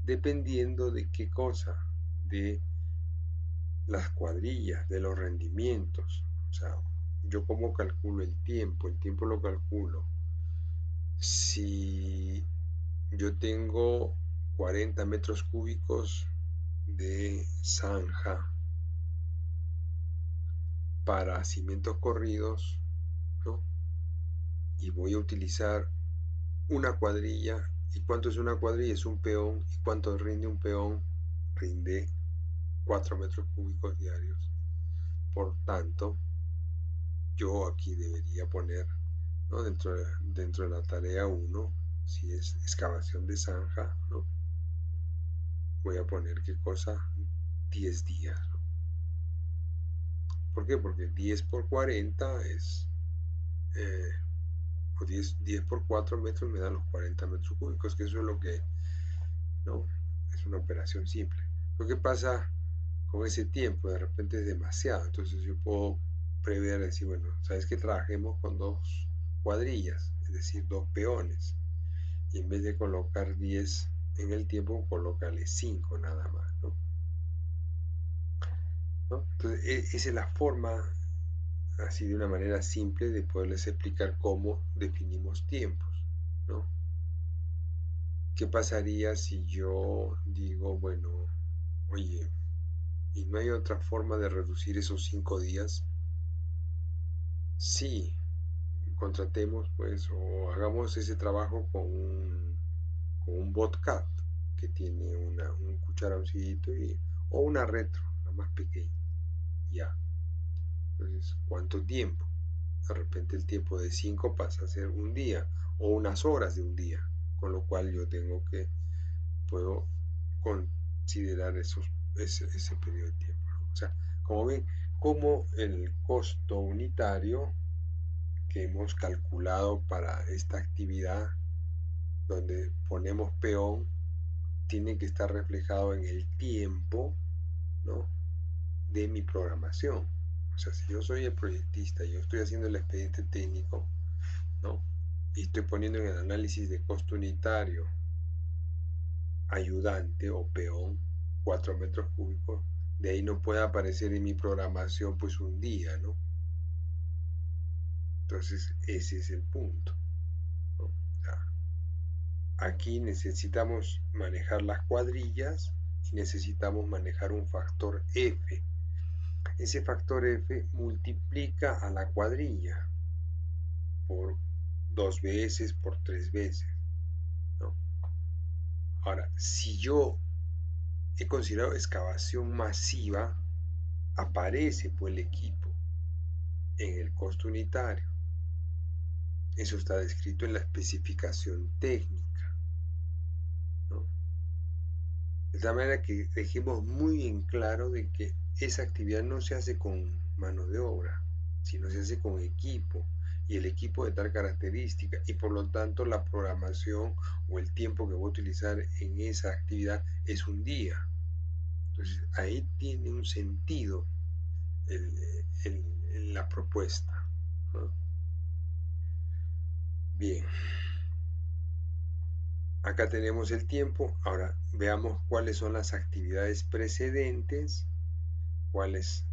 [SPEAKER 1] dependiendo de qué cosa, de las cuadrillas, de los rendimientos. O sea, yo cómo calculo el tiempo lo calculo. Si yo tengo 40 metros cúbicos de zanja para cimientos corridos, ¿no?, y voy a utilizar una cuadrilla. ¿Y cuánto es una cuadrilla? Es un peón. ¿Y cuánto rinde un peón? Rinde 4 metros cúbicos diarios. Por tanto, yo aquí debería poner, ¿no?, dentro de la tarea 1, si es excavación de zanja, ¿no?, voy a poner qué cosa, 10 días, ¿no? ¿Por qué? Porque 10 por 40 es, o 10 por 4 metros me dan los 40 metros cúbicos, que eso es lo que, ¿no?, es una operación simple. Lo que pasa con ese tiempo, de repente es demasiado, entonces yo puedo prever, decir, bueno, ¿sabes qué? Trabajemos con 2 cuadrillas, es decir, 2 peones, y en vez de colocar 10 en el tiempo, colocarle 5 nada más, ¿no? Entonces, esa es la forma, así de una manera simple, de poderles explicar cómo definimos tiempos, ¿no? ¿Qué pasaría si yo digo, bueno, oye, ¿y no hay otra forma de reducir esos 5 días? Sí, contratemos, pues, o hagamos ese trabajo con un botcat que tiene un cucharoncito o una retro, la más pequeña, ya. Entonces, ¿cuánto tiempo? De repente el tiempo de 5 pasa a ser un día o unas horas de un día, con lo cual yo puedo considerar ese periodo de tiempo, ¿no? O sea, como ven, como el costo unitario que hemos calculado para esta actividad, donde ponemos peón, tiene que estar reflejado en el tiempo, ¿no?, de mi programación. sea, si yo soy el proyectista, yo estoy haciendo el expediente técnico, ¿no? Y estoy poniendo en el análisis de costo unitario ayudante o peón 4 metros cúbicos, de ahí no puede aparecer en mi programación pues un día, ¿no? Entonces ese es el punto, ¿no? O sea, aquí necesitamos manejar las cuadrillas y necesitamos manejar un factor F. Ese factor F multiplica a la cuadrilla por 2 veces, por 3 veces, ¿no? Ahora, si yo he considerado excavación masiva, aparece por el equipo en el costo unitario. Eso está descrito en la especificación técnica, ¿no? De tal manera que dejemos muy en claro de que esa actividad no se hace con mano de obra, sino se hace con equipo, y el equipo de tal característica, y por lo tanto la programación o el tiempo que voy a utilizar en esa actividad es un día. Entonces ahí tiene un sentido la propuesta, ¿no? Bien, acá tenemos el tiempo. Ahora veamos cuáles son las actividades precedentes, cuáles,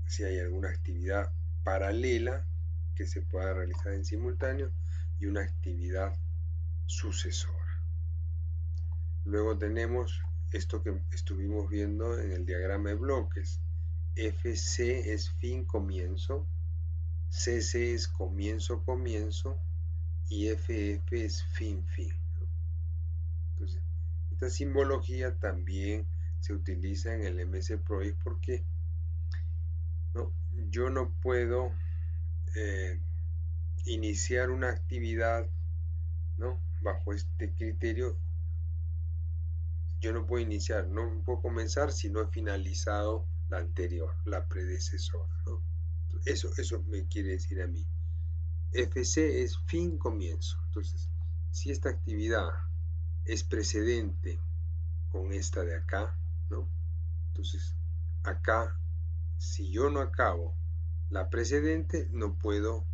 [SPEAKER 1] si hay alguna actividad paralela que se pueda realizar en simultáneo y una actividad sucesora. Luego tenemos esto que estuvimos viendo en el diagrama de bloques. FC es fin, comienzo, CC es comienzo, comienzo, y FF es fin, fin. Entonces, esta simbología también se utiliza en el MS Project porque, ¿no? Yo no puedo iniciar una actividad, ¿no? Bajo este criterio. Yo no puedo iniciar, no puedo comenzar si no he finalizado la anterior, la predecesora, ¿no? Eso me quiere decir a mí. FC es fin, comienzo. Entonces, si esta actividad es precedente con esta de acá, ¿no? Entonces, acá, si yo no acabo la precedente, no puedo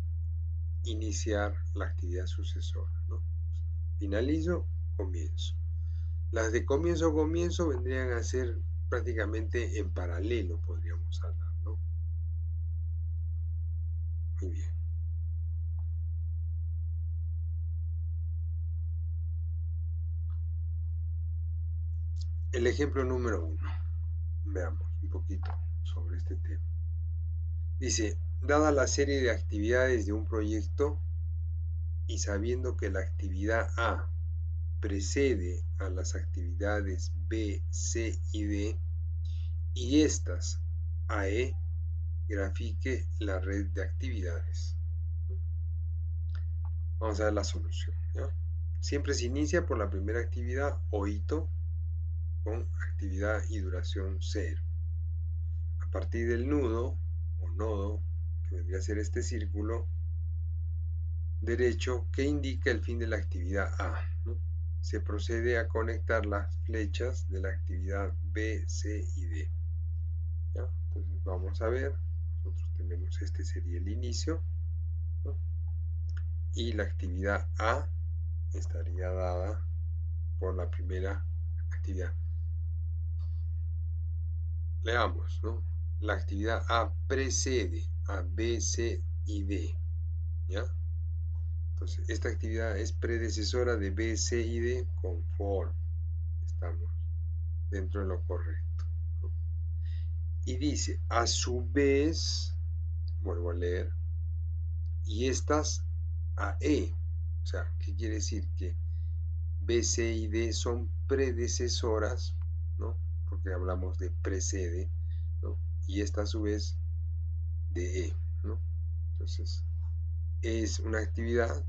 [SPEAKER 1] iniciar la actividad sucesora, ¿no? Finalizo, comienzo. Las de comienzo a comienzo vendrían a ser prácticamente en paralelo, podríamos hablar, ¿no? Muy bien. El ejemplo número 1. Veamos un poquito sobre este tema. Dice, dada la serie de actividades de un proyecto y sabiendo que la actividad A precede a las actividades B, C y D, y estas AE, grafique la red de actividades. Vamos a ver la solución, ¿ya? Siempre se inicia por la primera actividad o hito con actividad y duración 0. A partir del nudo o nodo, que vendría a ser este círculo derecho que indica el fin de la actividad A, ¿no? Se procede a conectar las flechas de la actividad B, C y D, ¿ya? Entonces vamos a ver, nosotros tenemos, este sería el inicio, ¿no? Y la actividad A estaría dada por la primera actividad. Leamos, ¿no? La actividad A precede a B, C y D, ¿ya? Entonces, esta actividad es predecesora de B, C y D conforme estamos dentro de lo correcto, ¿no? Y dice, a su vez, vuelvo a leer, y estas a E. O sea, ¿qué quiere decir? Que B, C y D son predecesoras, ¿no? Porque hablamos de precede, ¿no? Y esta a su vez de E, ¿no? Entonces, es una actividad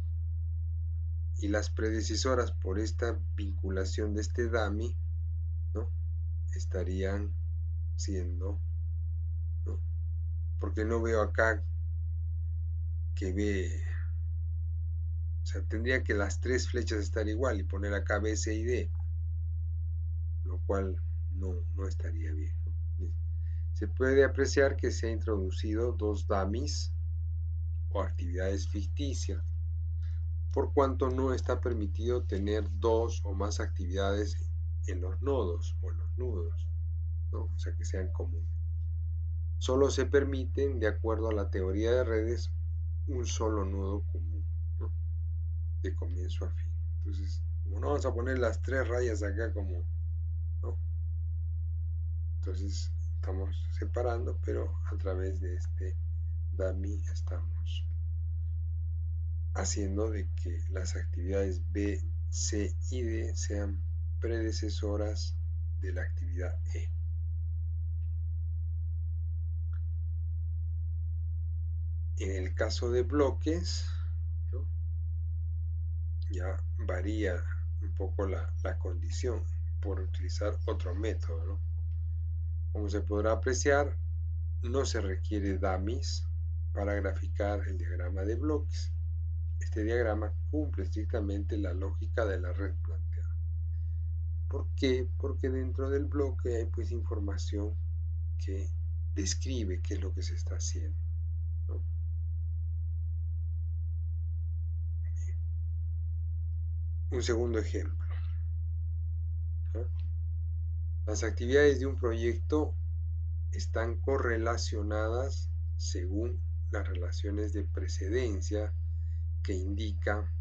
[SPEAKER 1] y las predecesoras por esta vinculación de este dummy, ¿no? Estarían siendo, ¿no? Porque no veo acá que B, o sea, tendría que las tres flechas estar igual y poner acá B, C y D, lo cual no estaría bien, ¿no? se puede apreciar que se ha introducido dos dummies o actividades ficticias, por cuanto no está permitido tener dos o más actividades en los nodos o en los nudos, ¿no? O sea, que sean comunes. Solo se permiten, de acuerdo a la teoría de redes, un solo nudo común, ¿no? De comienzo a fin. Entonces, como no vamos a poner las tres rayas acá como, ¿no? Entonces estamos separando, pero a través de este dummy estamos haciendo de que las actividades B, C y D sean predecesoras de la actividad E. En el caso de bloques, ¿no? Ya varía un poco la condición por utilizar otro método, ¿no? Como se podrá apreciar, no se requiere dummies para graficar el diagrama de bloques. Este diagrama cumple estrictamente la lógica de la red planteada. ¿Por qué? Porque dentro del bloque hay pues información que describe qué es lo que se está haciendo, ¿no? Un segundo ejemplo, ¿no? Las actividades de un proyecto están correlacionadas según las relaciones de precedencia que indica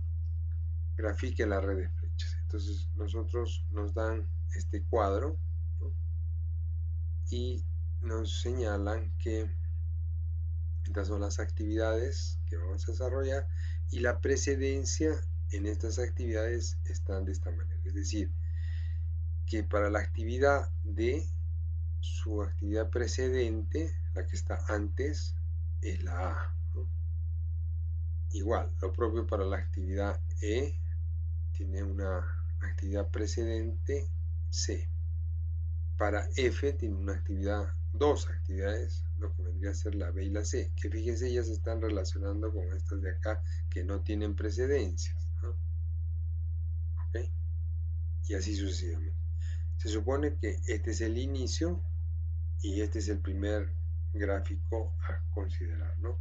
[SPEAKER 1] grafique la red de flechas. Entonces nosotros nos dan este cuadro, ¿no? Y nos señalan que estas son las actividades que vamos a desarrollar y la precedencia en estas actividades están de esta manera. Es decir, que para la actividad D, su actividad precedente, la que está antes, es la A, ¿no? Igual, lo propio para la actividad E, tiene una actividad precedente C. Para F tiene una actividad, dos actividades, lo que vendría a ser la B y la C, que fíjense, ellas se están relacionando con estas de acá que no tienen precedencias, ¿no? ¿Okay? Y así sucesivamente. Se supone que este es el inicio y este es el primer gráfico a considerar, ¿no?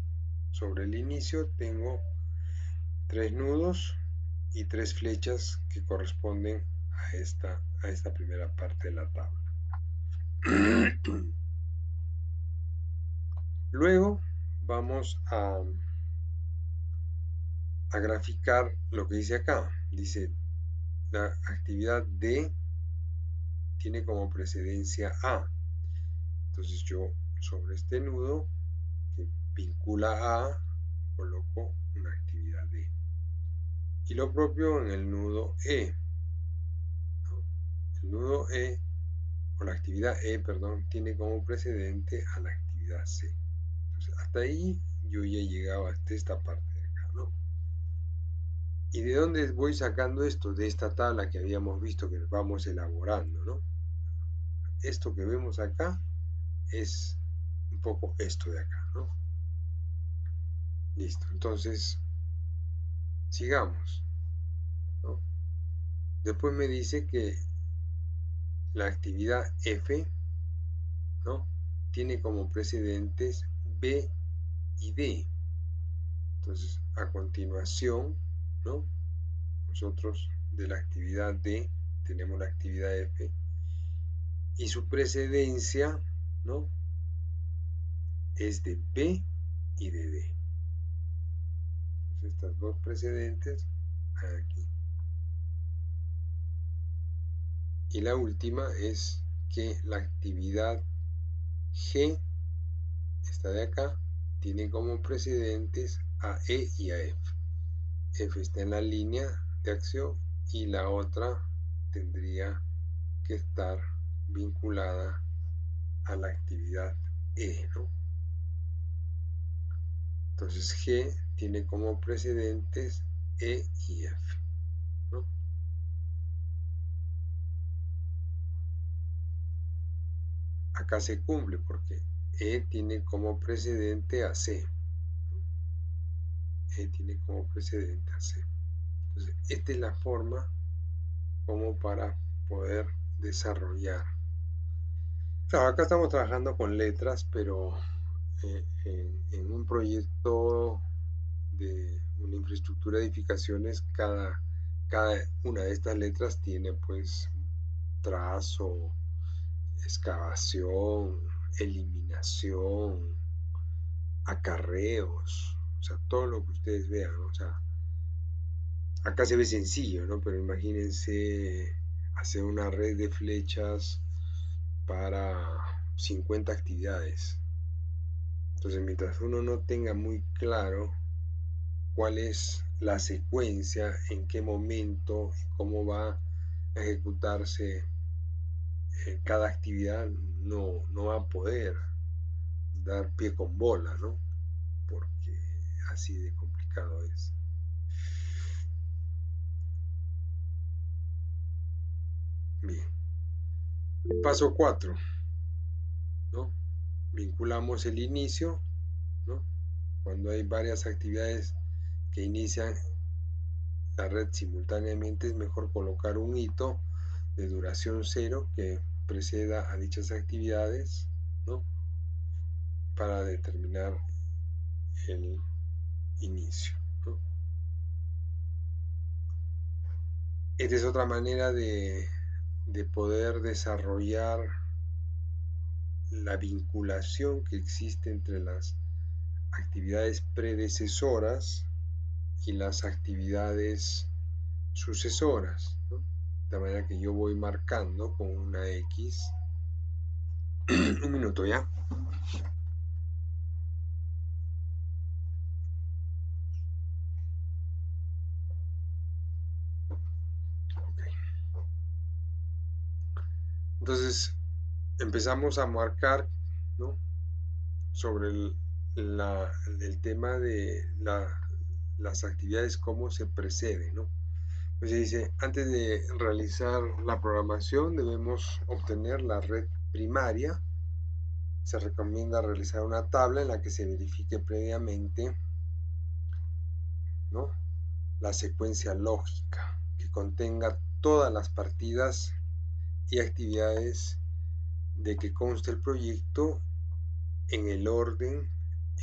[SPEAKER 1] Sobre el inicio tengo tres nudos y tres flechas que corresponden a esta primera parte de la tabla. Luego vamos a graficar lo que dice acá. Dice, la actividad D tiene como precedencia A. Entonces yo sobre este nudo que vincula A, coloco una actividad D. Y lo propio en el nudo E, ¿no? El nudo E, o la actividad E, perdón, tiene como precedente a la actividad C. Entonces, hasta ahí yo ya llegaba hasta esta parte de acá, ¿no? ¿Y de dónde voy sacando esto? De esta tabla que habíamos visto que vamos elaborando, ¿no? Esto que vemos acá es un poco esto de acá, ¿no? Listo, entonces sigamos, ¿no? Después me dice que la actividad F, ¿no? Tiene como precedentes B y D. Entonces, a continuación, ¿no? Nosotros de la actividad D tenemos la actividad F y su precedencia, ¿no? Es de B y de D. Entonces, estas dos precedentes aquí. Y la última es que la actividad G, esta de acá, tiene como precedentes a E y a F. F está en la línea de acción y la otra tendría que estar vinculada a la actividad E, ¿no? Entonces G tiene como precedentes E y F, ¿no? Acá se cumple porque E tiene como precedente a C, ¿no? E tiene como precedente a C. Entonces, esta es la forma como para poder desarrollar Claro, acá estamos trabajando con letras, pero en un proyecto de una infraestructura de edificaciones, cada una de estas letras tiene pues trazo, excavación, eliminación, acarreos, o sea, todo lo que ustedes vean, ¿no? O sea, acá se ve sencillo, ¿no? Pero imagínense hacer una red de flechas para 50 actividades. Entonces, mientras uno no tenga muy claro cuál es la secuencia, en qué momento, cómo va a ejecutarse cada actividad, no va a poder dar pie con bola, ¿no? Porque así de complicado es. Bien. Paso 4, ¿no? Vinculamos el inicio, ¿no? Cuando hay varias actividades que inician la red simultáneamente, es mejor colocar un hito de duración cero que preceda a dichas actividades, ¿no? Para determinar el inicio, ¿no? Esta es otra manera de poder desarrollar la vinculación que existe entre las actividades predecesoras y las actividades sucesoras, ¿no? De manera que yo voy marcando con una X. Un minuto ya. Okay. Entonces empezamos a marcar, ¿no? Sobre el tema de las actividades, cómo se precede, ¿no? Pues se dice, antes de realizar la programación debemos obtener la red primaria. Se recomienda realizar una tabla en la que se verifique previamente, ¿no? La secuencia lógica que contenga todas las partidas y actividades de que consta el proyecto en el orden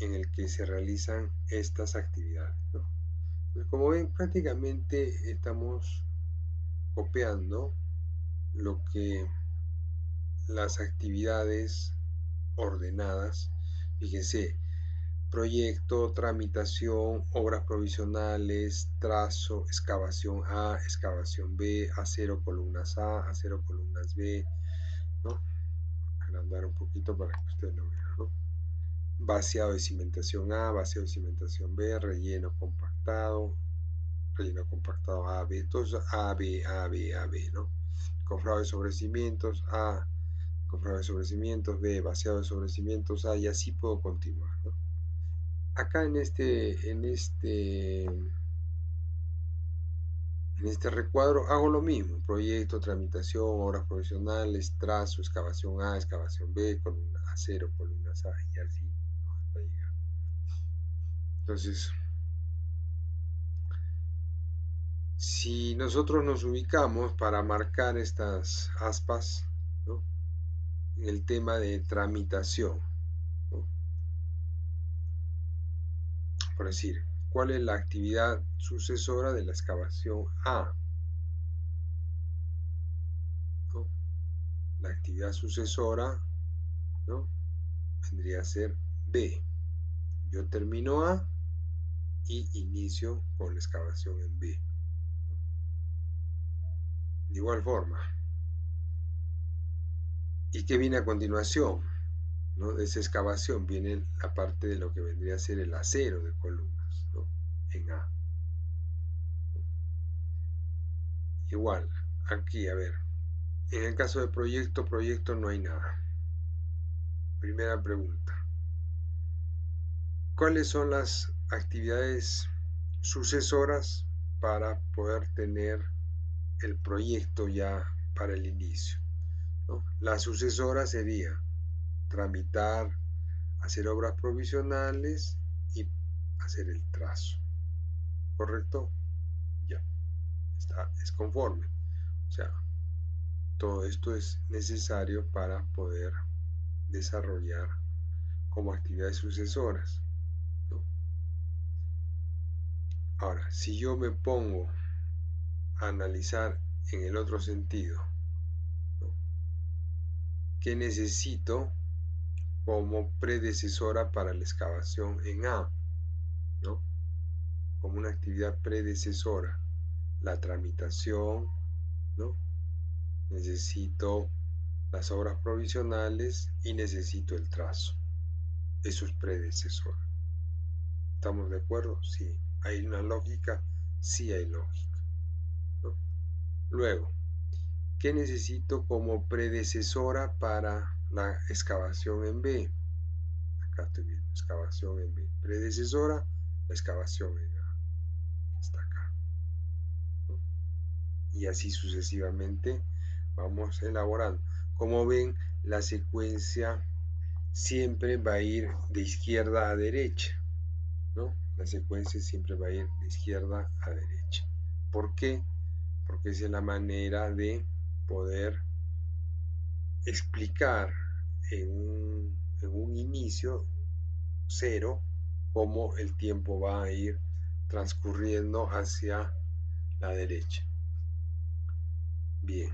[SPEAKER 1] en el que se realizan estas actividades, ¿no? Entonces, como ven, prácticamente estamos copiando lo que las actividades ordenadas, fíjense, proyecto, tramitación, obras provisionales, trazo, excavación A, excavación B, A0 columnas A, A0 columnas B, ¿no? Agrandar un poquito para que ustedes lo vean, ¿no? Vaciado de cimentación A, vaciado de cimentación B, relleno compactado A, B, entonces A, B, A, B, A, B, ¿no? Cofrado de sobrecimientos A, cofrado de sobrecimientos B, vaciado de sobrecimientos A, y así puedo continuar, ¿no? Acá en este recuadro hago lo mismo, proyecto, tramitación, obras provisionales, trazo, excavación A, excavación B, columna A0, columnas A, y así, ¿no? Hasta llegar. Entonces, si nosotros nos ubicamos para marcar estas aspas, ¿no? En el tema de tramitación, ¿no? Por decir, ¿cuál es la actividad sucesora de la excavación A? ¿No? La actividad sucesora, ¿no? Vendría a ser B. Yo termino A y inicio con la excavación en B. De igual forma. ¿Y qué viene a continuación? ¿No? De esa excavación viene la parte de lo que vendría a ser el acero de columnas, ¿no? En A. Igual, aquí, a ver, en el caso de proyecto no hay nada. Primera pregunta. ¿Cuáles son las actividades sucesoras para poder tener el proyecto ya para el inicio, ¿no? La sucesora sería tramitar, hacer obras provisionales y hacer el trazo, ¿correcto? Ya, es conforme. O sea, todo esto es necesario para poder desarrollar como actividades sucesoras, ¿no? Ahora, si yo me pongo a analizar en el otro sentido, ¿no? ¿Qué necesito como predecesora para la excavación en A? ¿No? Como una actividad predecesora, la tramitación, ¿no? Necesito las obras provisionales y necesito el trazo. Eso es predecesor. ¿Estamos de acuerdo? Sí. ¿Hay una lógica? Sí hay lógica, ¿no? Luego, ¿qué necesito como predecesora para la excavación en B? Acá estoy viendo, excavación en B. Predecesora, la excavación en A. Está acá, ¿no? Y así sucesivamente vamos elaborando. Como ven, la secuencia siempre va a ir de izquierda a derecha, ¿no? La secuencia siempre va a ir de izquierda a derecha. ¿Por qué? Porque esa es la manera de poder explicar en un inicio cero cómo el tiempo va a ir transcurriendo hacia la derecha. Bien.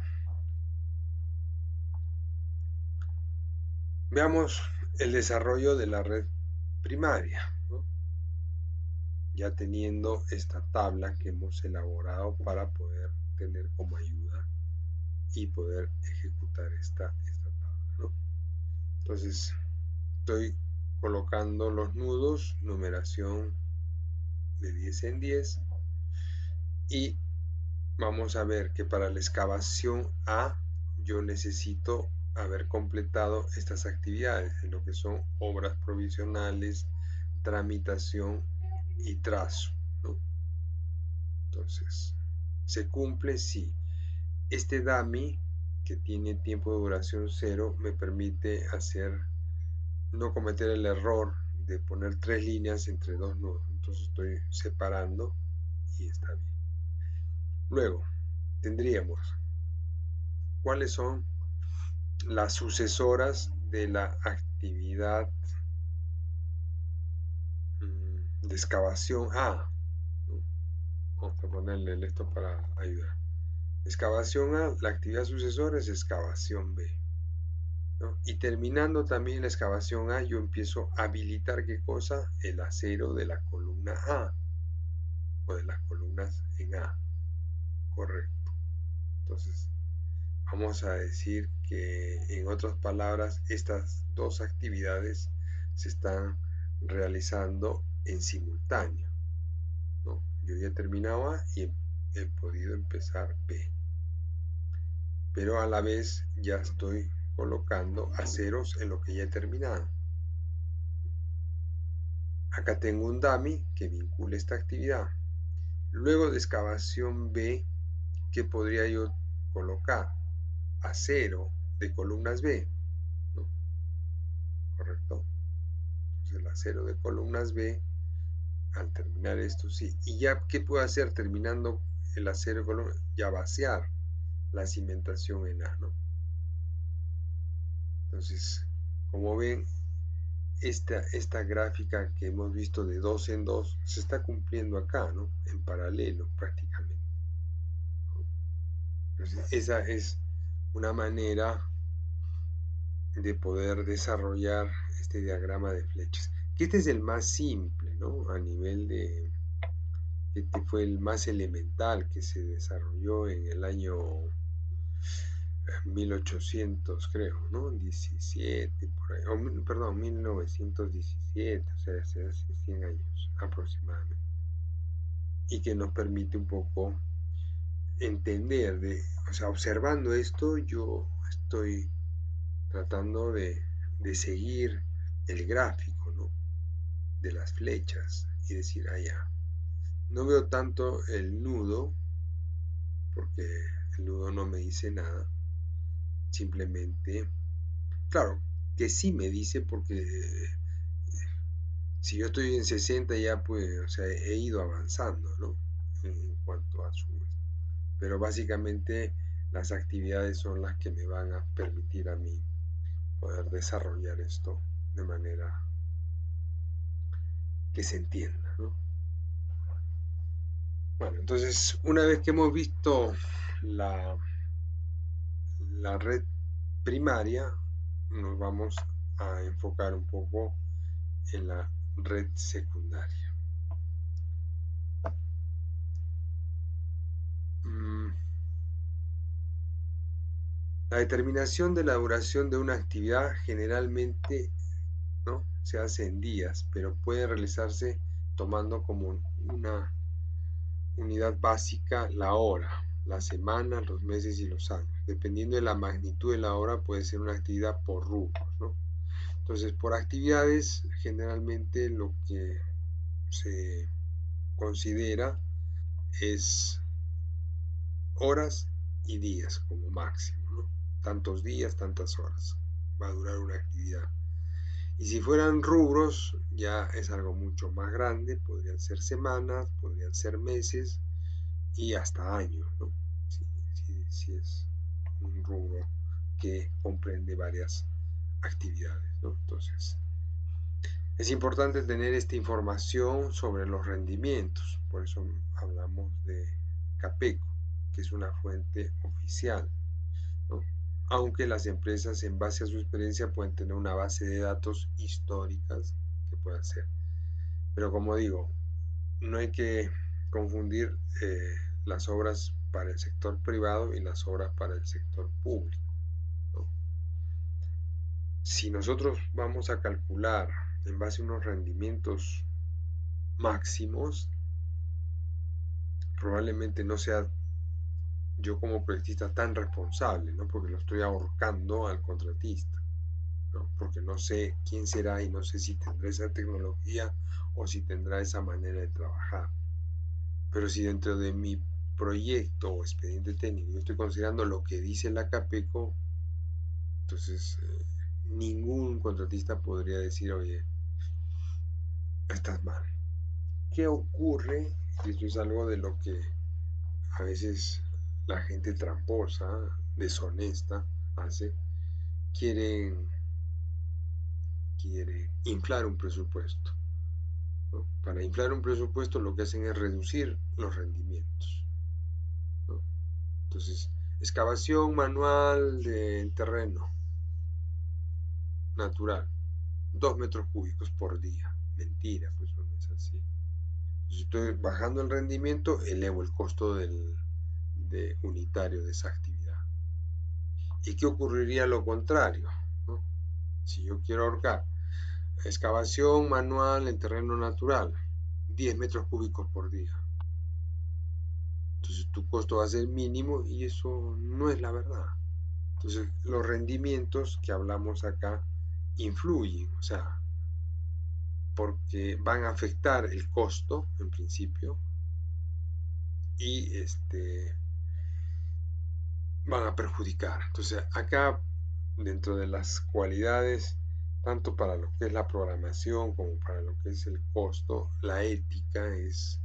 [SPEAKER 1] Veamos el desarrollo de la red primaria, ¿no? Ya teniendo esta tabla que hemos elaborado para poder tener como ayuda y poder ejecutar esta tabla, ¿no? Entonces estoy colocando los nudos, numeración de 10 en 10, y vamos a ver que para la excavación A yo necesito haber completado estas actividades, en lo que son obras provisionales, tramitación y trazo, ¿no? Entonces, ¿se cumple? Sí. Este dummy, que tiene tiempo de duración 0, me permite no cometer el error de poner 3 líneas entre 2 nudos. Entonces estoy separando y está bien. Luego, tendríamos cuáles son las sucesoras de la actividad de excavación A, ¿no? Vamos a ponerle esto para ayudar. Excavación A, la actividad sucesora es excavación B, ¿no? Y terminando también la excavación A, yo empiezo a habilitar ¿qué cosa? El acero de la columna A, o de las columnas en A, correcto. Entonces, vamos a decir que, en otras palabras, estas dos actividades se están realizando en simultáneo, ¿no? Yo ya he terminado A y he podido empezar B, pero a la vez ya estoy colocando aceros en lo que ya he terminado. Acá tengo un dummy que vincula esta actividad. Luego de excavación B, ¿qué podría yo colocar? Acero de columnas B, ¿no? ¿Correcto? Entonces el acero de columnas B, al terminar esto, sí. ¿Y ya qué puedo hacer terminando el acero de columnas? Ya vaciar la cimentación en A, ¿no? Entonces, como ven, esta gráfica que hemos visto de 2 en 2 se está cumpliendo acá, ¿no? En paralelo prácticamente. Entonces, esa es una manera de poder desarrollar este diagrama de flechas. Que este es el más simple, ¿no? A nivel de... Este fue el más elemental que se desarrolló en el año 1800, creo, ¿no? 17, por ahí. Perdón, 1917, o sea, hace 100 años aproximadamente. Y que nos permite un poco entender, o sea, observando esto, yo estoy tratando de seguir el gráfico, ¿no? De las flechas y decir, ya, no veo tanto el nudo, porque el nudo no me dice nada, simplemente, claro, que sí me dice, porque si yo estoy en 60 ya, pues, o sea, he ido avanzando, ¿no? En cuanto a su... Pero básicamente las actividades son las que me van a permitir a mí poder desarrollar esto de manera que se entienda, ¿no? Bueno, entonces, una vez que hemos visto la, la red primaria, nos vamos a enfocar un poco en la red secundaria. La determinación de la duración de una actividad generalmente, ¿no?, se hace en días, pero puede realizarse tomando como una unidad básica la hora, la semana, los meses y los años. Dependiendo de la magnitud de la hora, puede ser una actividad por rubros, ¿no? Entonces, por actividades, generalmente lo que se considera es horas y días como máximo, ¿no? Tantos días, tantas horas va a durar una actividad. Y si fueran rubros, ya es algo mucho más grande, podrían ser semanas, podrían ser meses y hasta años, ¿no? Si es un rubro que comprende varias actividades, ¿no? Entonces, es importante tener esta información sobre los rendimientos, por eso hablamos de CAPECO, que es una fuente oficial, ¿no? Aunque las empresas, en base a su experiencia, pueden tener una base de datos históricas que puedan ser. Pero como digo, no hay que confundir las obras para el sector privado y las obras para el sector público, ¿no? Si nosotros vamos a calcular en base a unos rendimientos máximos, probablemente no sea yo como proyectista tan responsable, ¿no? Porque lo estoy ahorcando al contratista, ¿no? Porque no sé quién será y no sé si tendrá esa tecnología o si tendrá esa manera de trabajar. Pero si dentro de mi proyecto o expediente técnico yo estoy considerando lo que dice la CAPECO, entonces ningún contratista podría decir, oye, estás mal. ¿Qué ocurre? Y esto es algo de lo que a veces la gente tramposa, deshonesta, hace. Quieren inflar un presupuesto, ¿no? Para inflar un presupuesto lo que hacen es reducir los rendimientos, ¿no? Entonces, excavación manual de terreno natural, 2 metros cúbicos por día. Mentira, pues no es así. Si estoy bajando el rendimiento, elevo el costo de unitario de esa actividad. ¿Y qué ocurriría lo contrario, ¿no? Si yo quiero ahorcar excavación manual en terreno natural, 10 metros cúbicos por día. Entonces tu costo va a ser mínimo y eso no es la verdad. Entonces los rendimientos que hablamos acá influyen, o sea, porque van a afectar el costo en principio y van a perjudicar. Entonces acá, dentro de las cualidades, tanto para lo que es la programación como para lo que es el costo, la ética es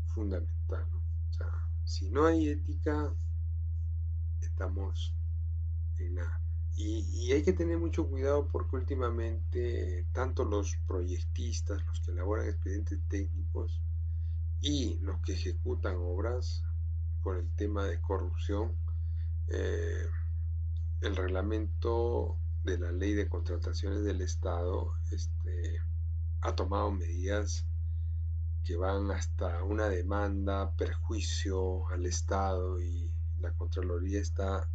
[SPEAKER 1] fundamental, ¿no? O sea, si no hay ética, estamos en nada. Y hay que tener mucho cuidado porque últimamente tanto los proyectistas, los que elaboran expedientes técnicos y los que ejecutan obras, por el tema de corrupción, eh, el reglamento de la ley de contrataciones del Estado ha tomado medidas que van hasta una demanda, perjuicio al Estado, y la Contraloría está,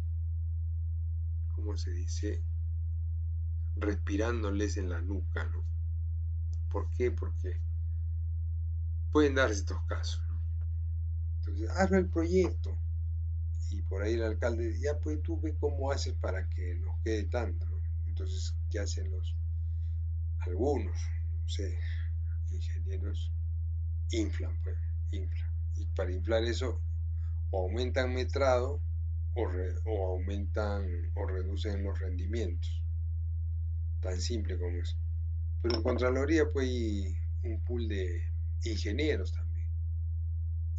[SPEAKER 1] ¿cómo se dice?, respirándoles en la nuca, ¿no? ¿Por qué? Porque pueden darse estos casos, ¿no? Entonces, hazme el proyecto. Y por ahí el alcalde dice, ya pues tú ve cómo haces para que nos quede tanto, ¿no? Entonces, ¿qué hacen algunos, no sé, ingenieros? Inflan, pues, inflan. Y para inflar eso, o aumentan metrado o aumentan o reducen los rendimientos. Tan simple como eso. Pero en Contraloría pues hay un pool de ingenieros también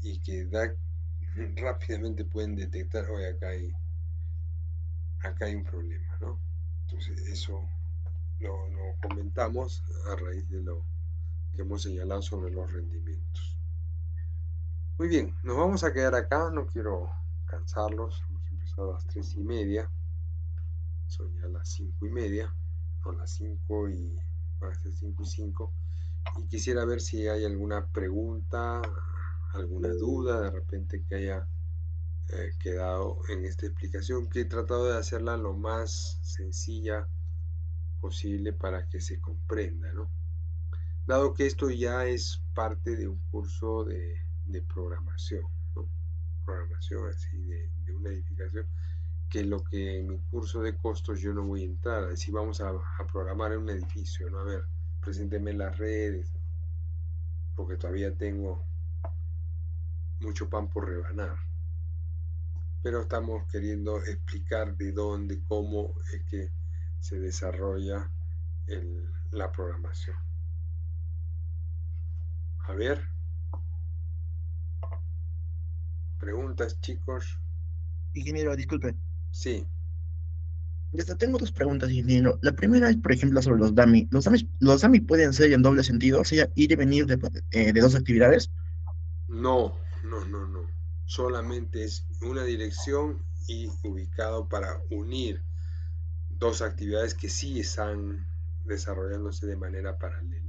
[SPEAKER 1] y que rápidamente pueden detectar, oye, acá hay un problema, ¿no? Entonces eso lo comentamos a raíz de lo que hemos señalado sobre los rendimientos. Muy bien, nos vamos a quedar acá, no quiero cansarlos, hemos empezado a las 3:30, son ya las 5:30, o las 5 y van a ser 5:05, y quisiera ver si hay alguna pregunta, alguna duda de repente que haya quedado en esta explicación, que he tratado de hacerla lo más sencilla posible para que se comprenda, ¿no? Dado que esto ya es parte de un curso de programación, ¿no? Programación así de una edificación, que lo que en mi curso de costos yo no voy a entrar, a decir vamos a programar en un edificio, ¿no? A ver, presénteme las redes, porque todavía tengo mucho pan por rebanar. Pero estamos queriendo explicar de dónde, cómo es que se desarrolla la programación. A ver, preguntas, chicos.
[SPEAKER 2] Ingeniero, disculpe.
[SPEAKER 1] Sí,
[SPEAKER 2] Ya está, tengo dos preguntas, ingeniero. La primera es, por ejemplo, sobre los dummy. Los dummy pueden ser en doble sentido, o sea, ir y venir de dos actividades.
[SPEAKER 1] no, no, no, no. Solamente es una dirección y ubicado para unir dos actividades que sí están desarrollándose de manera paralela.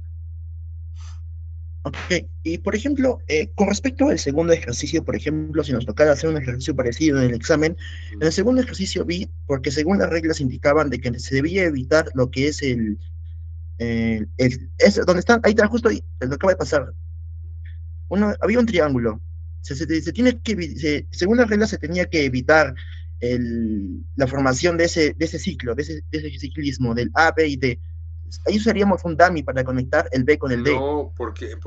[SPEAKER 2] Ok, y por ejemplo, con respecto al segundo ejercicio, por ejemplo, si nos tocara hacer un ejercicio parecido en el examen, en el
[SPEAKER 1] Mm.
[SPEAKER 2] segundo ejercicio vi, porque según las reglas indicaban de que se debía evitar lo que es es donde están, ahí está, justo ahí, lo acaba de pasar, había un triángulo. Se tiene que, según las reglas, se tenía que evitar la formación de ese ciclo, de ese ciclismo, del A, B y D. Ahí usaríamos un dummy para conectar el B con el D.
[SPEAKER 1] No, porque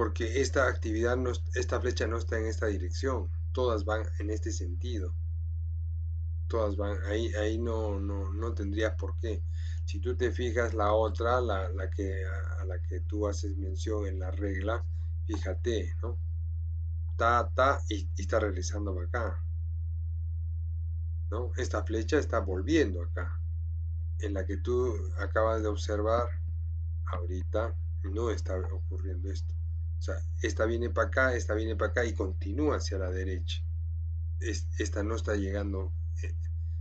[SPEAKER 1] esta actividad, no, esta flecha no está en esta dirección. Todas van en este sentido. Todas van, ahí no tendrías por qué. Si tú te fijas la otra, a la que tú haces mención en la regla, fíjate, ¿no? Y está regresando para acá, ¿no? Esta flecha está volviendo acá. En la que tú acabas de observar, ahorita no está ocurriendo esto. O sea, esta viene para acá y continúa hacia la derecha. Esta no está llegando.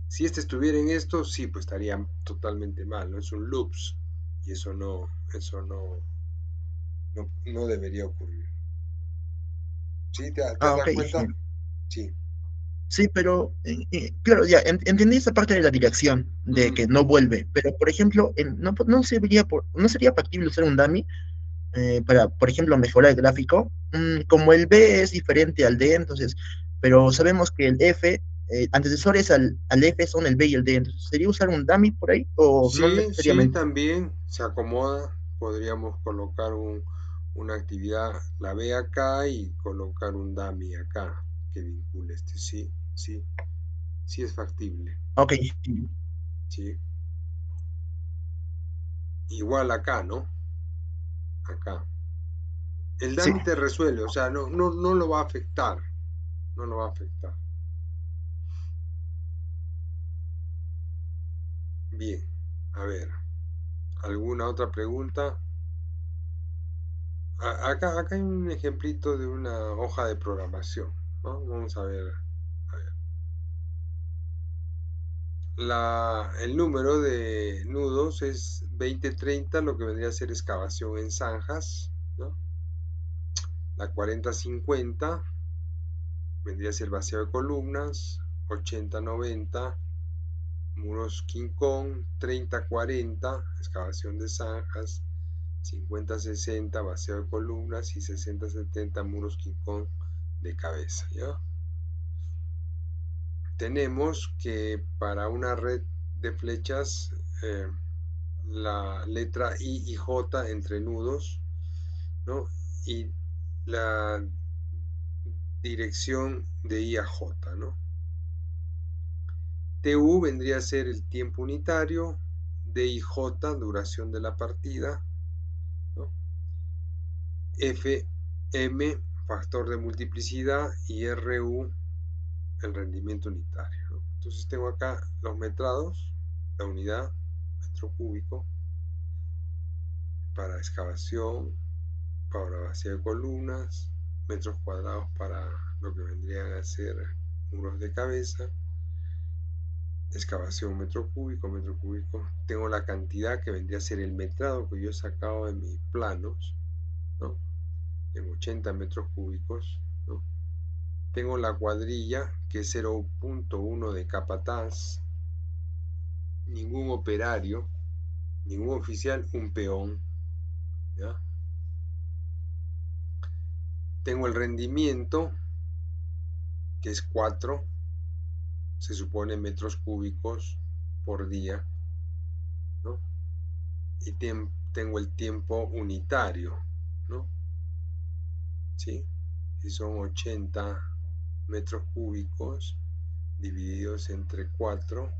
[SPEAKER 1] Si este estuviera en esto, sí, pues estaría totalmente mal, ¿no? Es un loops y eso no debería ocurrir. ¿Sí? ¿Te has
[SPEAKER 2] Ah,
[SPEAKER 1] dado
[SPEAKER 2] ok,
[SPEAKER 1] cuenta?
[SPEAKER 2] ingeniero.
[SPEAKER 1] Sí.
[SPEAKER 2] Sí, pero claro, ya entendí esa parte de la dirección, de
[SPEAKER 1] Mm,
[SPEAKER 2] que no vuelve, pero por ejemplo, no sería, no sería factible usar un dummy para, por ejemplo, mejorar el gráfico. Como el B es diferente al D, entonces, pero sabemos que el F, antecesores al F son el B y el D, entonces, ¿sería usar un dummy por ahí o no
[SPEAKER 1] sí, sí,
[SPEAKER 2] necesariamente?
[SPEAKER 1] también se acomoda. Podríamos colocar una actividad, la B acá y colocar un dummy acá que vincule este. Sí, sí, sí es factible.
[SPEAKER 2] Ok,
[SPEAKER 1] Sí. Igual acá, ¿no? Acá. El
[SPEAKER 2] sí.
[SPEAKER 1] dummy te resuelve, o sea, no lo va a afectar. No lo va a afectar. Bien, a ver, ¿alguna otra pregunta? Acá hay un ejemplito de una hoja de programación, ¿no? Vamos a ver. A ver. El número de nudos es 2030, lo que vendría a ser excavación en zanjas, ¿no? La 4050 vendría a ser vaciado de columnas, 8090 muros King Kong, 3040 excavación de zanjas, 5060 vaciado de columnas y 6070 muros King Kong de cabeza, ¿ya? Tenemos que para una red de flechas, eh, la letra I y J entre nudos, ¿no? Y la dirección de I a J, ¿no? TU vendría a ser el tiempo unitario, DIJ, duración de la partida, ¿no? FM, factor de multiplicidad, y RU, el rendimiento unitario, ¿no? Entonces tengo acá los metrados, la unidad, metro cúbico para excavación, para vacío de columnas, metros cuadrados para lo que vendrían a ser muros de cabeza, excavación metro cúbico, metro cúbico. Tengo la cantidad que vendría a ser el metrado que yo he sacado de mis planos, ¿no? En 80 metros cúbicos, ¿no? Tengo la cuadrilla que es 0.1 de capataz, ningún operario, ningún oficial, un peón, ¿ya? Tengo el rendimiento que es 4, se supone metros cúbicos por día, ¿no? Y tengo el tiempo unitario, ¿no? ¿Sí? Si son 80 metros cúbicos divididos entre 4,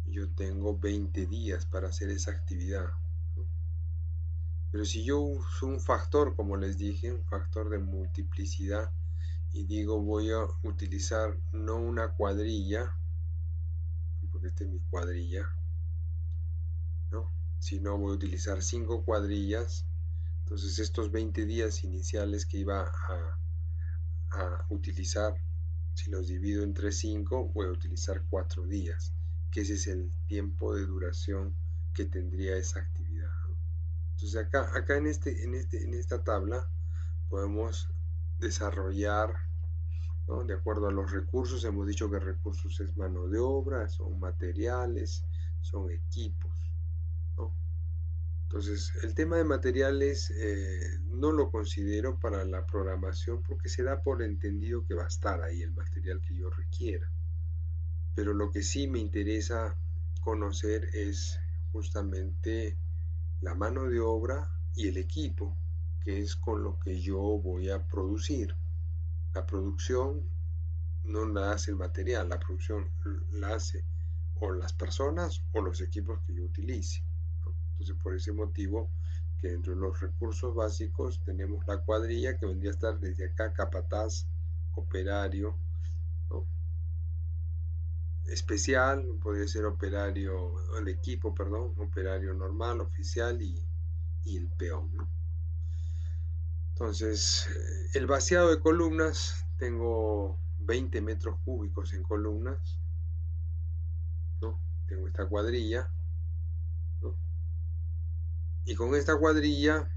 [SPEAKER 1] yo tengo 20 días para hacer esa actividad, ¿no? Pero si yo uso un factor, como les dije, un factor de multiplicidad, y digo voy a utilizar no una cuadrilla, porque esta es mi cuadrilla, ¿no? Sino voy a utilizar 5 cuadrillas, entonces estos 20 días iniciales que iba a utilizar, si los divido entre 5, voy a utilizar 4 días, que ese es el tiempo de duración que tendría esa actividad, ¿no? Entonces acá en esta tabla podemos desarrollar, ¿no? De acuerdo a los recursos, hemos dicho que recursos es mano de obra, son materiales, son equipos, ¿no? Entonces, el tema de materiales no lo considero para la programación porque se da por entendido que va a estar ahí el material que yo requiera. Pero lo que sí me interesa conocer es justamente la mano de obra y el equipo, que es con lo que yo voy a producir. La producción no la hace el material, la producción la hace o las personas o los equipos que yo utilice, ¿no? Entonces, por ese motivo, que dentro de los recursos básicos tenemos la cuadrilla que vendría a estar desde acá, capataz, operario, ¿no? Especial, podría ser operario, el equipo, perdón, operario normal, oficial y el peón, ¿no? Entonces, el vaciado de columnas, tengo 20 metros cúbicos en columnas, ¿no? Tengo esta cuadrilla, ¿no? Y con esta cuadrilla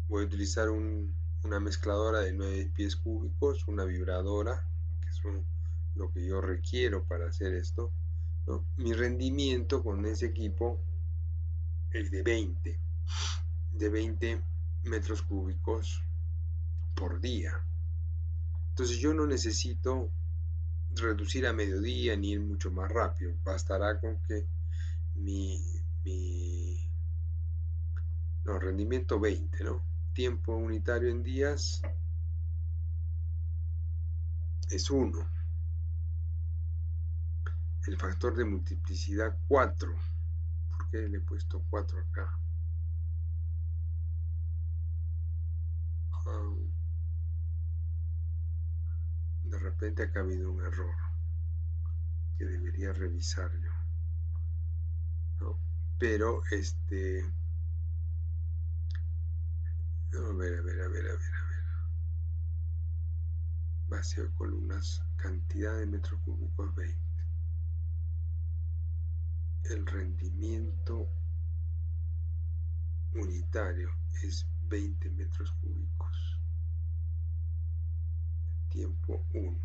[SPEAKER 1] voy a utilizar una mezcladora de 9 pies cúbicos, una vibradora, que son lo que yo requiero para hacer esto, ¿no? Mi rendimiento con ese equipo es de 20 metros cúbicos por día. Entonces yo no necesito reducir a mediodía ni ir mucho más rápido. Bastará con que mi rendimiento 20, ¿no? Tiempo unitario en días es 1. El factor de multiplicidad 4. ¿Por qué le he puesto 4 acá? De repente acá ha habido un error que debería revisar yo, ¿no? Pero a ver. Vacío de columnas, cantidad de metros cúbicos 20. El rendimiento unitario es 20 metros cúbicos. Tiempo 1.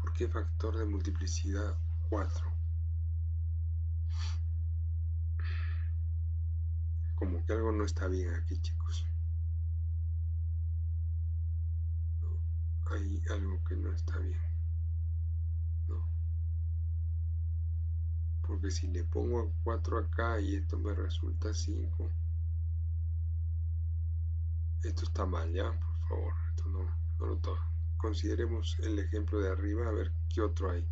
[SPEAKER 1] ¿Por qué factor de multiplicidad 4? Como que algo no está bien aquí, chicos, ¿no? Hay algo que no está bien, ¿no? Porque si le pongo 4 acá y esto me resulta 5, esto está mal, ¿ya? Por favor, esto no lo tomo. Consideremos el ejemplo de arriba, a ver qué otro hay.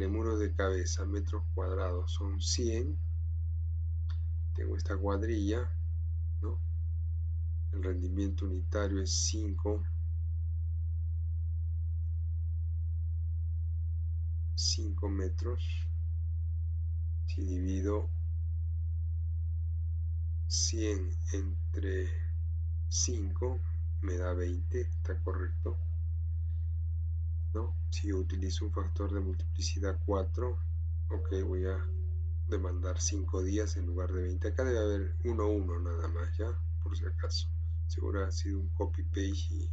[SPEAKER 1] Muros de cabeza, metros cuadrados, son 100. Tengo esta cuadrilla, ¿no? El rendimiento unitario es 5 metros. Si divido 100 entre 5 me da 20, está correcto, ¿no? Si yo utilizo un factor de multiplicidad 4, ok, voy a demandar 5 días en lugar de 20. Acá debe haber 1, 1 nada más, ¿ya? Por si acaso. Seguro ha sido un copy-paste y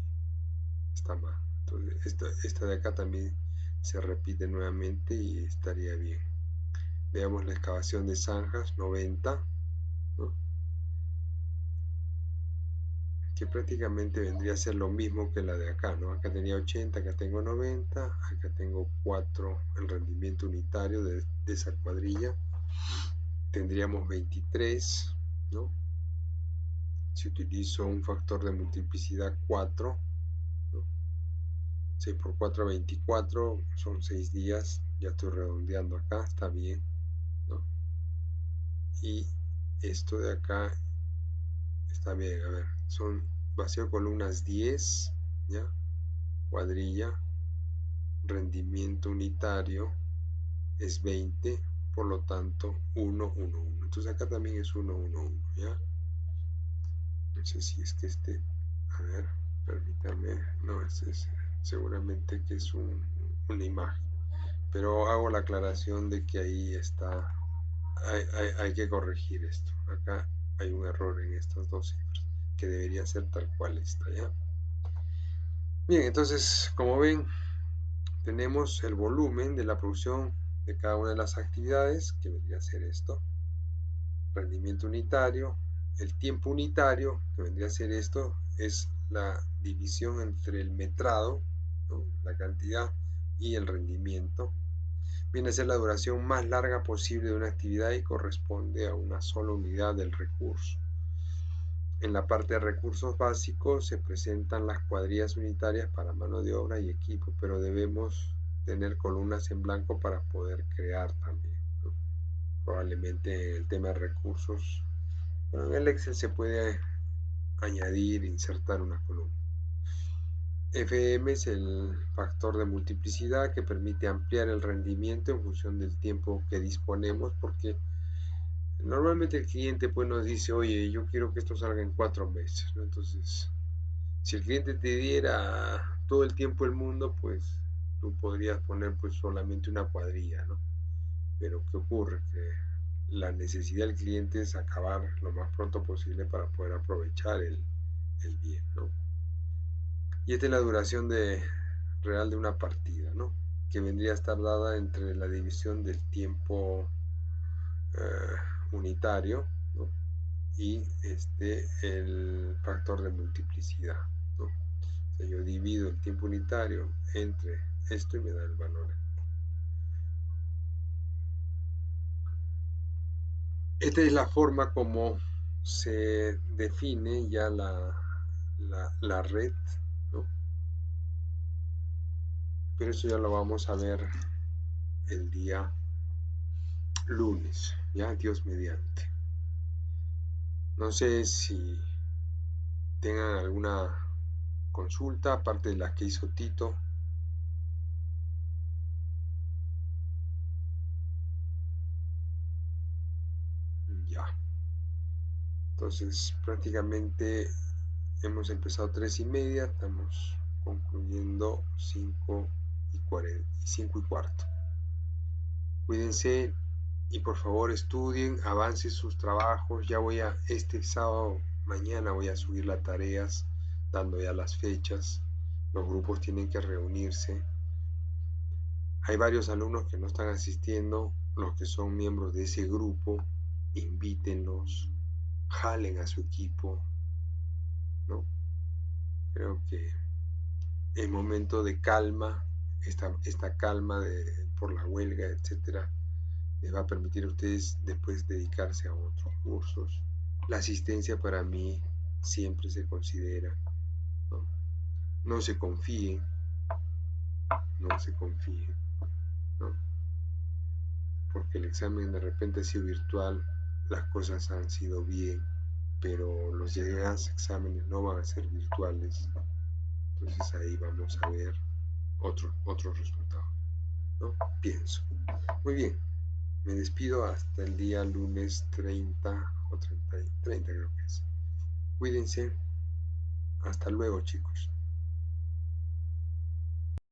[SPEAKER 1] está mal. Entonces, esta de acá también se repite nuevamente y estaría bien. Veamos la excavación de zanjas, 90, ¿no? Que prácticamente vendría a ser lo mismo que la de acá, ¿no? Acá tenía 80, acá tengo 90, acá tengo 4 el rendimiento unitario de esa cuadrilla, tendríamos 23, ¿no? Si utilizo un factor de multiplicidad 4, ¿no? 6 por 4, 24, son 6 días, ya estoy redondeando acá, está bien, ¿no? Y esto de acá está bien, a ver, son vacío columnas 10, ¿ya? Cuadrilla, rendimiento unitario es 20, por lo tanto 1, 1, 1. Entonces acá también es 1, 1, 1, ¿ya? No sé si es que a ver, permítame, no, es seguramente que es una imagen, pero hago la aclaración de que ahí está, hay que corregir esto. Acá hay un error en estas dos cifras, que debería ser tal cual está, ¿ya? Bien, entonces, como ven, tenemos el volumen de la producción de cada una de las actividades, que vendría a ser esto, rendimiento unitario, el tiempo unitario, que vendría a ser esto, es la división entre el metrado, ¿no? La cantidad y el rendimiento. Viene a ser la duración más larga posible de una actividad y corresponde a una sola unidad del recurso. En la parte de recursos básicos se presentan las cuadrillas unitarias para mano de obra y equipo, pero debemos tener columnas en blanco para poder crear también, ¿no? Probablemente el tema de recursos, pero en el Excel se puede añadir, insertar una columna. FM es el factor de multiplicidad que permite ampliar el rendimiento en función del tiempo que disponemos, porque normalmente el cliente pues nos dice, oye, yo quiero que esto salga en 4 meses, ¿no? Entonces, si el cliente te diera todo el tiempo del mundo, pues tú podrías poner pues solamente una cuadrilla, ¿no? Pero ¿qué ocurre? Que la necesidad del cliente es acabar lo más pronto posible para poder aprovechar el bien, ¿no? Y esta es la duración real de una partida, ¿no? Que vendría a estar dada entre la división del tiempo unitario, ¿no? Y el factor de multiplicidad, ¿no? O sea, yo divido el tiempo unitario entre esto y me da el valor. Esta es la forma como se define ya la red, ¿no? Pero eso ya lo vamos a ver el día lunes, ya Dios mediante. No sé si tengan alguna consulta aparte de la que hizo Tito. Ya. Entonces prácticamente hemos empezado 3:30, estamos concluyendo 5:15. Cuídense y por favor estudien, avancen sus trabajos. Ya este sábado, mañana voy a subir las tareas, dando ya las fechas. Los grupos tienen que reunirse. Hay varios alumnos que no están asistiendo. Los que son miembros de ese grupo, invítenlos, jalen a su equipo, ¿no? Creo que el momento de calma, esta calma por la huelga, etcétera, les va a permitir a ustedes después dedicarse a otros cursos. La asistencia para mí siempre se considera, ¿no? No se confíen, no se confíen, ¿no? Porque el examen de repente ha sido virtual, las cosas han sido bien, pero los demás exámenes no van a ser virtuales. Entonces ahí vamos a ver otros resultados, ¿no? Pienso. Muy bien. Me despido hasta el día lunes 30 o 30 creo que es. Cuídense. Hasta luego, chicos.